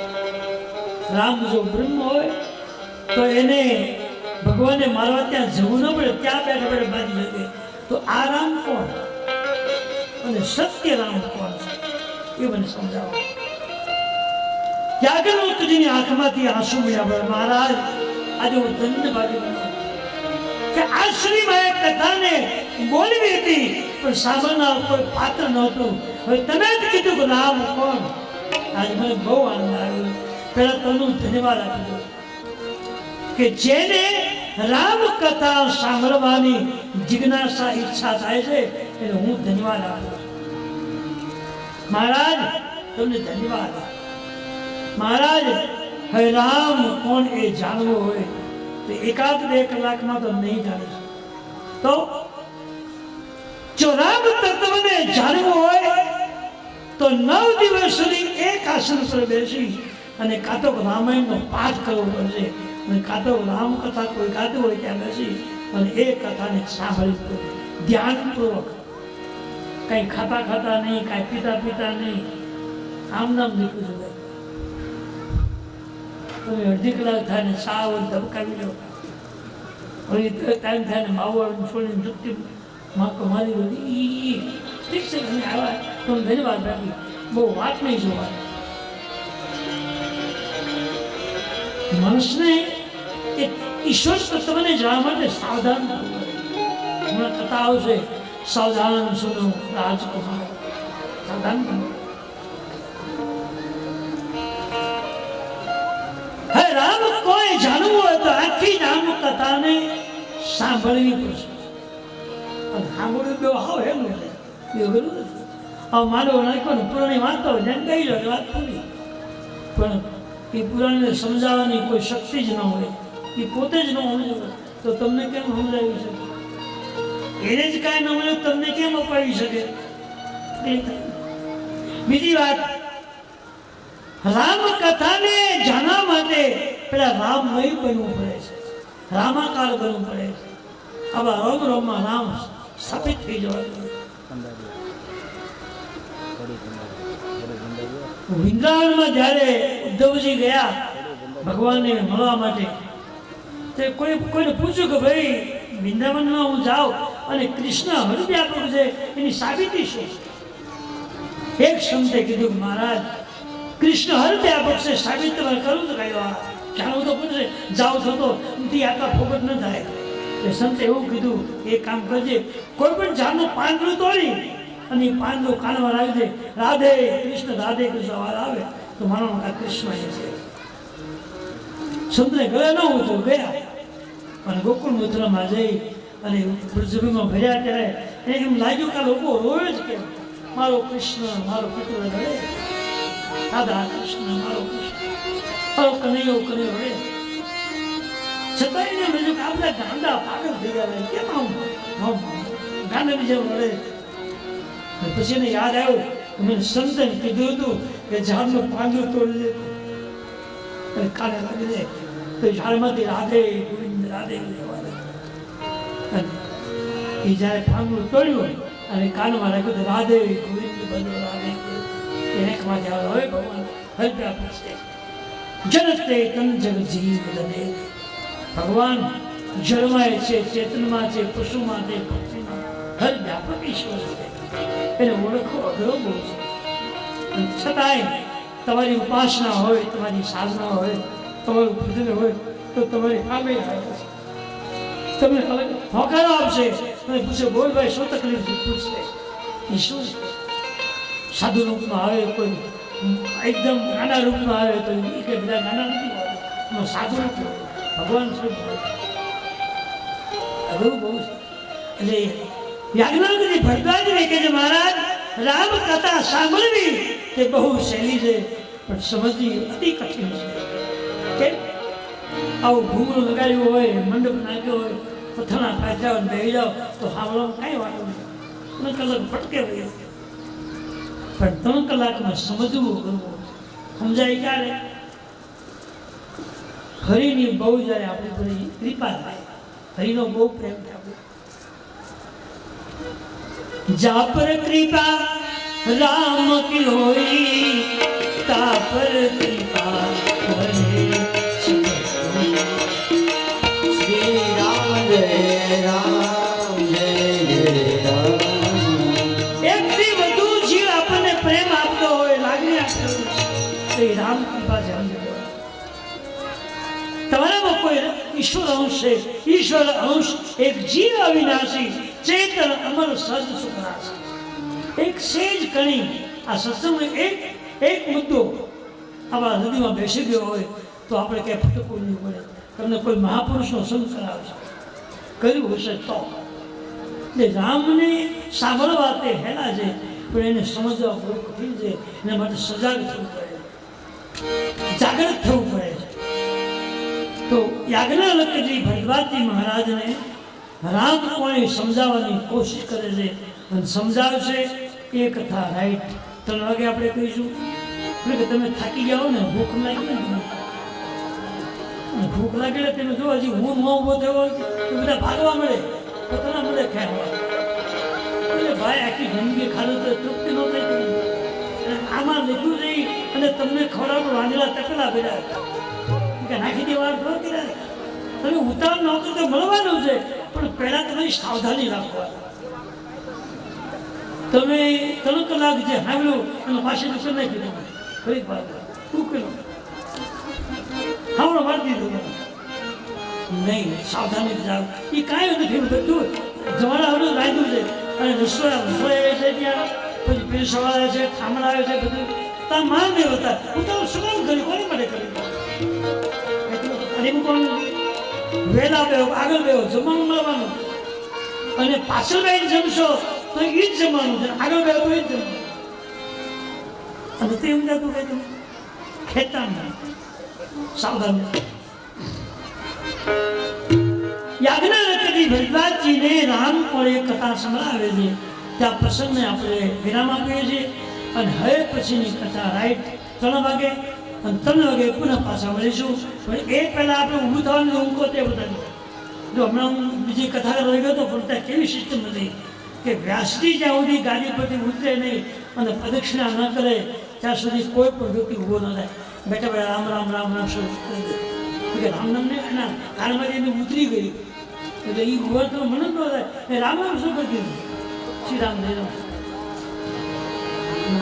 રામ જો બ્રહ્મ હોય તો એને ભગવાનને મારવા ત્યાં જવું ન પડે, ત્યાં બેઠા બેઠા બાજી શકે. તો આ રામ કોણ અને સત્ય રામ કોણ છે એ મને સમજાવો. યાજ્ઞવલ્ક્યજીની આંખમાંથી આંસુ મળ્યા. બોલે મહારાજ આજે હું ધન્યવાદી બન્યો કે આશ્રયમાં એક કથાને બોલવી હતી પણ સાંભળનાર કોઈ પાત્ર નહોતું. હવે તમે જ કીધું કે રામ કોણ. આજે મને બહુ આનંદ આવ્યો. પહેલા તનું ધન્યવાદ આપી દો કે જેને રામ કથા સાંભળવાની જિજ્ઞાસા ઈચ્છા થાય છે એને હું ધન્યવાદ આપું છું. મહારાજ તમને ધન્યવાદ. મહારાજ હવે રામ કોણ એ જાણવું હોય તો એકાદ 2 કલાકમાં તો નહીં જાણી શકે. તો જો રામ તત્વને જાણવું હોય તો 9 દિવસ સુધી એક આસન પર બેસી અને કાં તો રામાયણનો પાઠ કરવો પડશે અને કાં તો રામ કથા કોઈ ગાતું હોય ત્યાં બેસી અને એ કથાને સાંભળવી પડે ધ્યાનપૂર્વક. કંઈ ખાતા ખાતા નહીં, કાંઈ પીતા પીતા નહીં, આમ નામ નીકળ્યું છે. તમે અડધી કલાક થાય ને સાવ ધબકાવી લો, વળી ટાઈમ થાય ને માવો છોડીને દુઃખથી માકો મારી બધી ઠીક છે. તમે આવ્યા તમને ધન્યવાદ બાકી બહુ વાત નહીં જોવાની. માણસને એક ઈશ્વર તત્વને જાણવા માટે સાવધાન થવું પડે. હમણાં કથા આવશે સાવધાન સુનો રાજકુમાર, સાવધાન બનો. હે રામ કોઈ જાણવું હોય તો આખી રામ કથાને સાંભળવી પડશે. અને સાંભળવું બહુ હાવ એમ નથી, એવું નથી. હવે માનવો નાખ્યો ને પુરાણી વાંચતો હોય જેમ કહી લો વાત પૂરી. પણ એ પુરાણને સમજાવવાની કોઈ શક્તિ જ ન હોય, એ પોતે જ ન સમજે તો તમને કેમ સમજાવી શકે? એને જ કાંઈ ન મળ્યું તમને કેમ અપાવી શકે? બીજી વાત, રામ કથાને જાણવા માટે પેલા રામમય બનવું પડે છે, રામાકાર બનવું પડે છે. આવા રોમ રોમમાં રામ સ્થાપિત થઈ જવા જોઈએ. વૃંદાવનમાં જ્યારે ઉદ્ધવજી ગયા ભગવાનને મળવા માટે, તે કોઈને પૂછ્યું કે ભાઈ વૃંદાવનમાં હું જાઉં અને કૃષ્ણ હરવ્યાપક છે એની સાબિતી શું? એક સંતે કીધું કે મહારાજ કૃષ્ણ હરવ્યાપક છે, સાબિત તમારે કરવું તો કઈ જાણવું તો પડશે. જાઓ થતો નથી આટલા ફોકટ ન થાય. તે સંતે એવું કીધું એક કામ કરજે, કોઈ પણ ઝાડનું પાંદડું તોડી અને એ પાંદડું કાનમાં રાખી દે, રાધે કૃષ્ણ વાર આવે તો માનો આ કૃષ્ણ છે. સંતને ગયા ન હોય તો ગયા અને ગોકુળ મથુરામાં જઈ અને પૃથ્વીમાં ભર્યા ત્યારે એમ લાગ્યું કે લોકો રોવે જ કેમ, મારો કૃષ્ણ મારો પિતૃ રડે, રાધા કૃષ્ણ મારો કૃષ્ણ મારો કનૈયો કનૈયો રડે. છતાં એને મેં કે આપણે ગાંડા પાગલ થઈ ગયા કેમ આમ ગાંડાની જેમ રડે. પછી એને યાદ આવ્યું કે મેં સંતને કીધું હતું કે ઝાડનું પાંદડું તોડી દે અને કાને લાગી દે તો ઝાડમાંથી રાધે ગોવિંદ રાધે અને એ જ્યારે પાંદડું તોડ્યું અને કાનમાં રાખ્યું તો રાધે ગોવિંદ બધું રાધે એકમાંથી આવે. હવે ભગવાન હરિવ્યાપક છે. જનતે તન જગ જીવ દને. ભગવાન જળમાં છે, ચેતનમાં છે, પશુમાં છે, પક્ષીમાં, હરિવ્યાપક ઈશ્વર છે. એને ઓળખો અઘરો બહુ છે. છતાંય તમારી ઉપાસના હોય, તમારી સાધના હોય, તમારું ભજન હોય તો તમારી સામે આવે છે. તમને હોકારો આપશે અને પૂછે બોલ ભાઈ શું તકલીફ છે? પૂછશે એ શું છે? સાધુ રૂપમાં આવે, કોઈ એકદમ નાના રૂપમાં આવે તો એ કે બધા નાના નથી આવે, સાધુ રૂપ ભગવાન સ્વરૂપ એવું બહુ છે. એટલે યાજ્ઞવલ્ક્યજી ભરદ્વાજને કહે છે મહારાજ રામ કથા સાંભળવી તે બહુ સહેલી છે પણ સમજવી અતિ કઠિન છે. કેમ? આવું ઘૂંઘરું લગાડ્યું હોય, મંડપ નાખ્યો હોય, પથ્થરના પાછા હોય, બેસી જાઓ તો સાંભળવામાં કાંઈ વાંધો નહીં, 3 કલાક ભટકે હોય. પણ 3 કલાકમાં સમજવું કરવું સમજાય ક્યારે? હરિની બહુ જ્યારે આપણી બધી કૃપા થાય, હરિનો બહુ પ્રેમ થાય. જા પર કૃપા રામ કી હોઈ, તા પર કૃપા હરે શ્રી રામ જય રામ જય જય રામ. એકથી વધુ જીવ આપણને પ્રેમ આપતો હોય, લાગણી આપતો હોય, તો એ રામ કૃપા છે. તમારામાં કોઈ ઈશ્વર અંશ છે, ઈશ્વર અંશ એક જીવ અવિનાશી ચેતન અમર સદ સુખરાશ. એક સેજ કણી આ સત્સંગનો એક મુદ્દો આપણા હૃદયમાં બેસી ગયો હોય તો આપણે ક્યાંય ફટકવું નહીં પડે. તમને કોઈ મહાપુરુષનો સંગ કરાવશે, કર્યું હશે તો. એટલે રામને સાંભળવા તે હેલા છે પણ એને સમજવા બહુ કઠિન છે. એના માટે સજાગ થવું પડે, જાગૃત થવું પડે છે. તો યાજ્ઞવલ્ક્યજી ભરદ્વાજજી મહારાજને રામ કોને સમજાવવાની કોશિશ કરે છે અને સમજાવશે એ કથા રાઈટ. 3 વાગે આપણે કહીશું કે તમે થાકી જાઓ ને, ભૂખ લાગી ને, ભૂખ લાગે એટલે તમે જો હજી હું ન ઊભો થયો હોય તો બધા ભાગવા મળે, પોતાના મળે ખાવા. એટલે ભાઈ આખી જિંદગી ખાધું તો તૃપ્તિ ન થઈ. આમાં લીધું નહીં અને તમને ખવડાવવાનું વાંદરા તકલા કર્યા કે નાખી દેવા થોડા કર્યા. તમે ઉતાર ન કરો તો મળવાનું છે પણ પહેલા તમે સાવધાની રાખવા. તમે 3 કલાક જે સાંભળ્યું એનો પાછી દુકાન નાખી દો, ફરી વાત ઉકેલો હમણાં મારી દીધું નહીં. સાવધાની જાવ એ કાંઈ નથી. બધું જમાના હમણાં રાખ્યું છે અને રસોઈ આવે છે, ત્યાં પછી પીરસવા આવે છે, થામણા આવે છે, બધું ત્યાં માન નહીં હોતા. હું તો શું કામ કર્યું, કોની માટે કર્યું? અને એમ કોણ વહેલા બેહો, આગળ બેહો, જમવાનું મળવાનું અને પાછળ બેહીને જમશો તો એ જ જમવાનું છે, આગળ બેહો તો એ જ જમવાનું. અને તે સમજાતું કે ખેતા સાવધાન. યાજ્ઞવલ્ક્યજી ભરદ્વાજજીને રામ કોળે કથા સંભળાવે છે. ત્યાં પ્રસંગને આપણે વિરામ આપીએ છીએ અને હવે પછીની કથા રાઈટ 3 વાગે અને 3 વાગે પુનઃ પાછા મળીશું. પણ એ પહેલાં આપણે ઊભું થવાનું ઊંઘો તે બધા. જો હમણાં હું બીજી કથા રહી ગયો હતો પણ ત્યાં કેવી સિસ્ટમ હતી કે વ્યાસજી જ્યાં સુધી ગાડી પરથી ઉતરે નહીં અને પ્રદક્ષિણા ન કરે ત્યાં સુધી કોઈ પણ વ્યક્તિ ઊભો ન થાય. બેઠા બેઠા રામ રામ રામ રામ શરૂ કરી દે કે રામ નામને એના કારમાંથી એને ઉતરી ગઈ એટલે એ ઊભો તો મને ન થાય એ રામ રામ શું કરી દીધું, શ્રી રામ જય રામ.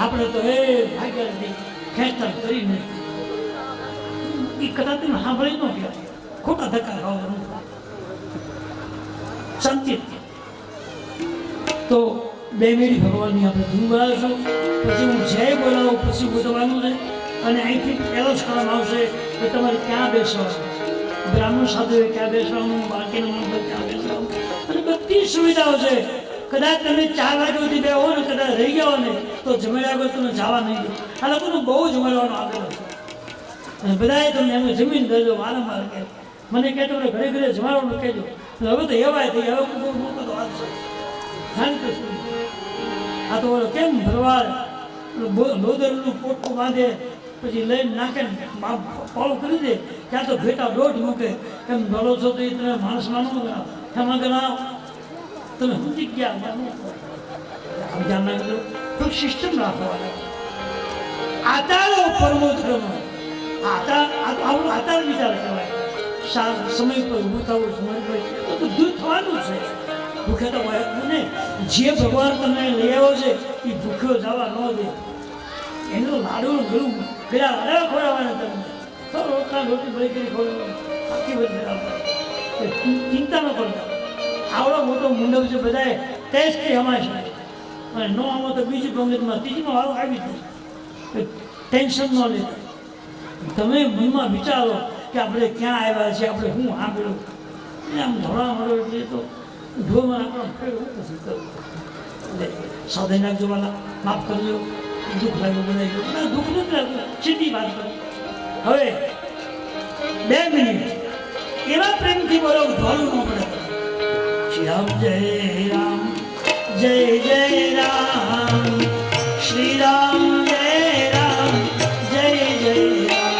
આપણે તો એ ભાગ્યા ખેંચતા કરીને એ કદાચ તમે સાંભળી ન કહેવાય, ખોટા ધક્કા ખાવાનું શાંતિ. તો 2 મિનિટ ભગવાનની આપણે ધૂન બોલાવીશું, પછી હું જય બોલાવું પછી બોલવાનું છે અને અહીંથી એલોસ કરવામાં આવશે કે તમારે ક્યાં બેસવાનું, બ્રાહ્મણ સાધુએ ક્યાં બેસવાનું, બાકીના મંત્ર ક્યાં બેસવાનું અને બધી સુવિધાઓ છે. કદાચ તમે 4 વાગ્યા સુધી બે હો ને કદાચ રહી ગયા ને તો જમેલા વગર તમે જવા નહીં દો. આ લોકોનું બહુ જમેલવાનું આપેલું છે અને બધાએ તમને એમને જમીન દેજો વારંવાર કહે. મને કહે તમને ઘરે ઘરે જમાડવાનું કહેજો. હવે તો એવાય થઈ, હવે બહુ મોટો તો વાત છે. આ તો ઓલો કેમ ભરવાડ લોદરનું પોટકું બાંધે પછી લઈને નાખે ને પાળું કરી દે, ત્યાં તો ભેટા 1.5 મૂકે. એમ ડોલો છો તો એ તમે માણસ માનો ગણાવ, એમાં ગણાવ તમે સમજી ગયા. ધ્યાન રાખજો, તો સિસ્ટમ રાખવા. આતારો પરમોત્તમ આપણો આતાર વિચાર કહેવાય. સમય પર ઊભું થવું, સમય પર બધું થવાનું છે. ભૂખે તો ને જે ભગવાન તમને લઈ આવ્યો છે એ ભૂખ્યો જવા ન દે. એને તો લાડુ ગળું ગયા લાડવા ખોરાવાના તમને તો રોટી ભરી કરી ખોરાવવાનું આખી બધી ચિંતા ન કરતા. આવડો મોટો મંડપ છે, બધાએ ટેસ્ટથી હમાશે અને ન આવો તો બીજી પંગતમાં ત્રીજીમાં વાળો આવી જાય. ટેન્શન ન લેતા. તમે મનમાં વિચારો કે આપણે ક્યાં આવ્યા છીએ, આપણે શું સાંભળ્યું. આમ ધોળા મળો એટલે તો જોવામાં આપણો ફેર હું નથી કરવું એટલે સાધન નાખજો વાલા માફ કરજો દુઃખ લાગ્યું બનાવી ના દુઃખ નથી લાગ્યું સીધી વાત કરું હવે 2 મિનિટ એવા પ્રેમથી બોલો ઢોલું ન પડે શ્રી રામ જય રામ જય જય રામ શ્રી રામ જય રામ જય જય રામ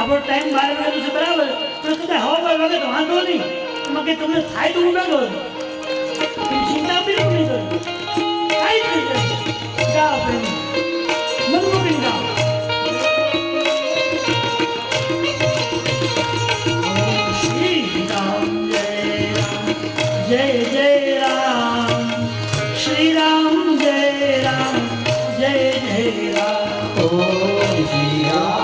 આપણો ટાઈમ 12 વાગ્યાનો છે બરાબર તો કદાચ હવા 12 વાગે તો વાંધો નહીં એમાં કંઈ તમને થાય તો હું બેઠો ચિંતા બિલકુલ નહીં કરું કાંઈ જ નહીં ગાઓ પ્રેમ મનમોહન ગાઓ શ્રી રામ જય જય રામ શ્રી રામ જય રામ જય જય રામ ઓ શ્રી રામ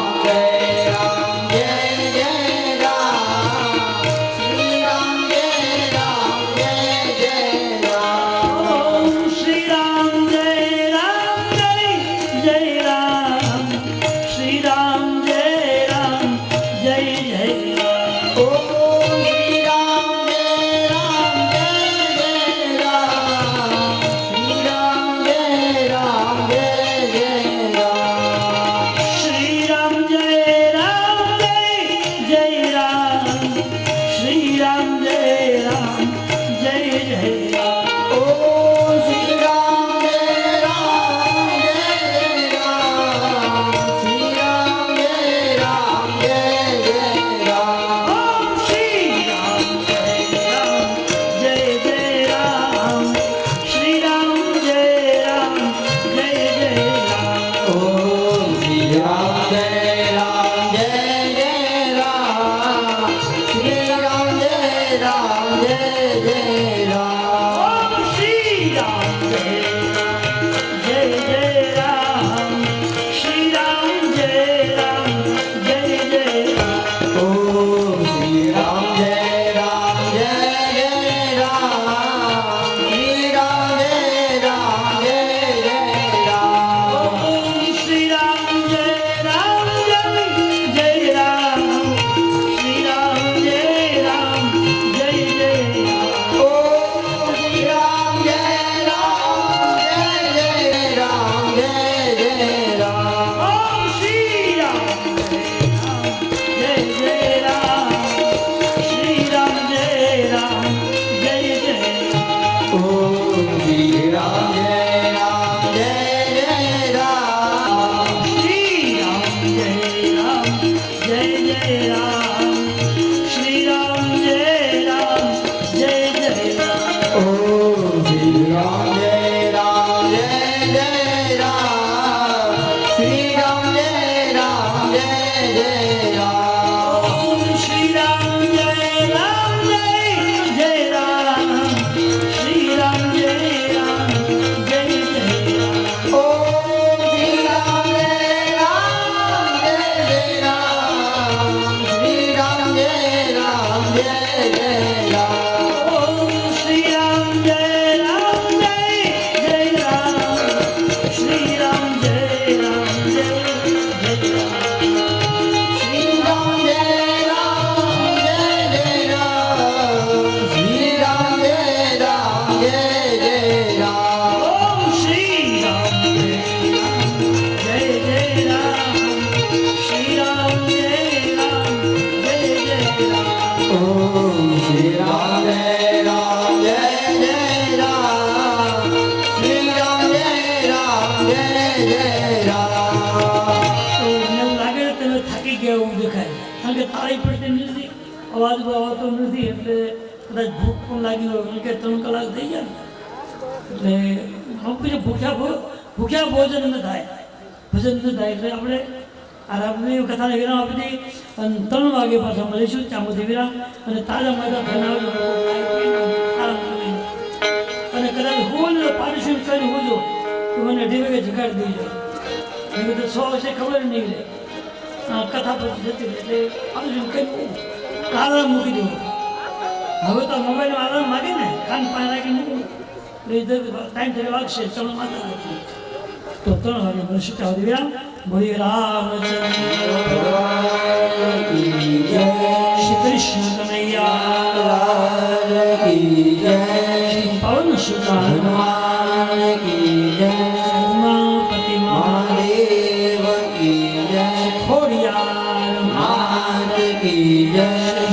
તાળી પડતી નથી અવાજ આવતો નથી એટલે કદાચ ભૂખ પણ લાગી હોય કારણ કે 3 કલાક થઈ ગયા એટલે પછી ભૂખ્યા ભોજન ન થાય એટલે આપણે આ રામદેવ કથાને વિરામ આપી દઈએ અને 3 વાગે પાછા મળીશું ચામુંડી વિરામ અને તાજા માજા થઈને આરામ કરી અને કદાચ હું પારિશુદ્ધ કરી હોજો તો મને 2 વાગે જગાડી દઈ જાય એ તો 100 વર્ષે ખબર નહીં રહે કથા પછી જતી એટલે પારિશુદ્ધ કરી કાલા મૂકી દેવું હવે તો મોબાઈલમાં આરામ માગે ને ખાન પાન રાખી મૂકવું એટલે ટાઈમ થઈને વાગશે ચલો માતા તો 3 વાગે પ્રતિષ્ઠા દિવ્યા બોલી રામચંદ્ર ભગવાન કી જય શ્રી કૃષ્ણ કનૈયા લાલ કી જય શ્રી પવન સુત હનુમાન કી જય ઉમાપતિ મહાદેવ કી જય ખોડિયાર માત કી જય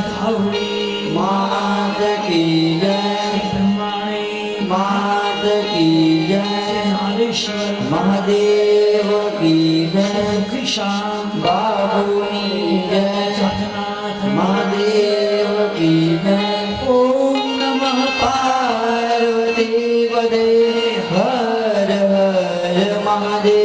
ધાવડી માત કી જય બ્રહ્માણી માત કી જય નારેશ્વર મહાદેવ કી જય કિશાન બાબુની જય જગન્નાથ મહાદેવ કી જય ઓમ નમઃ પાર્વતી પદે હર હર મહાદેવ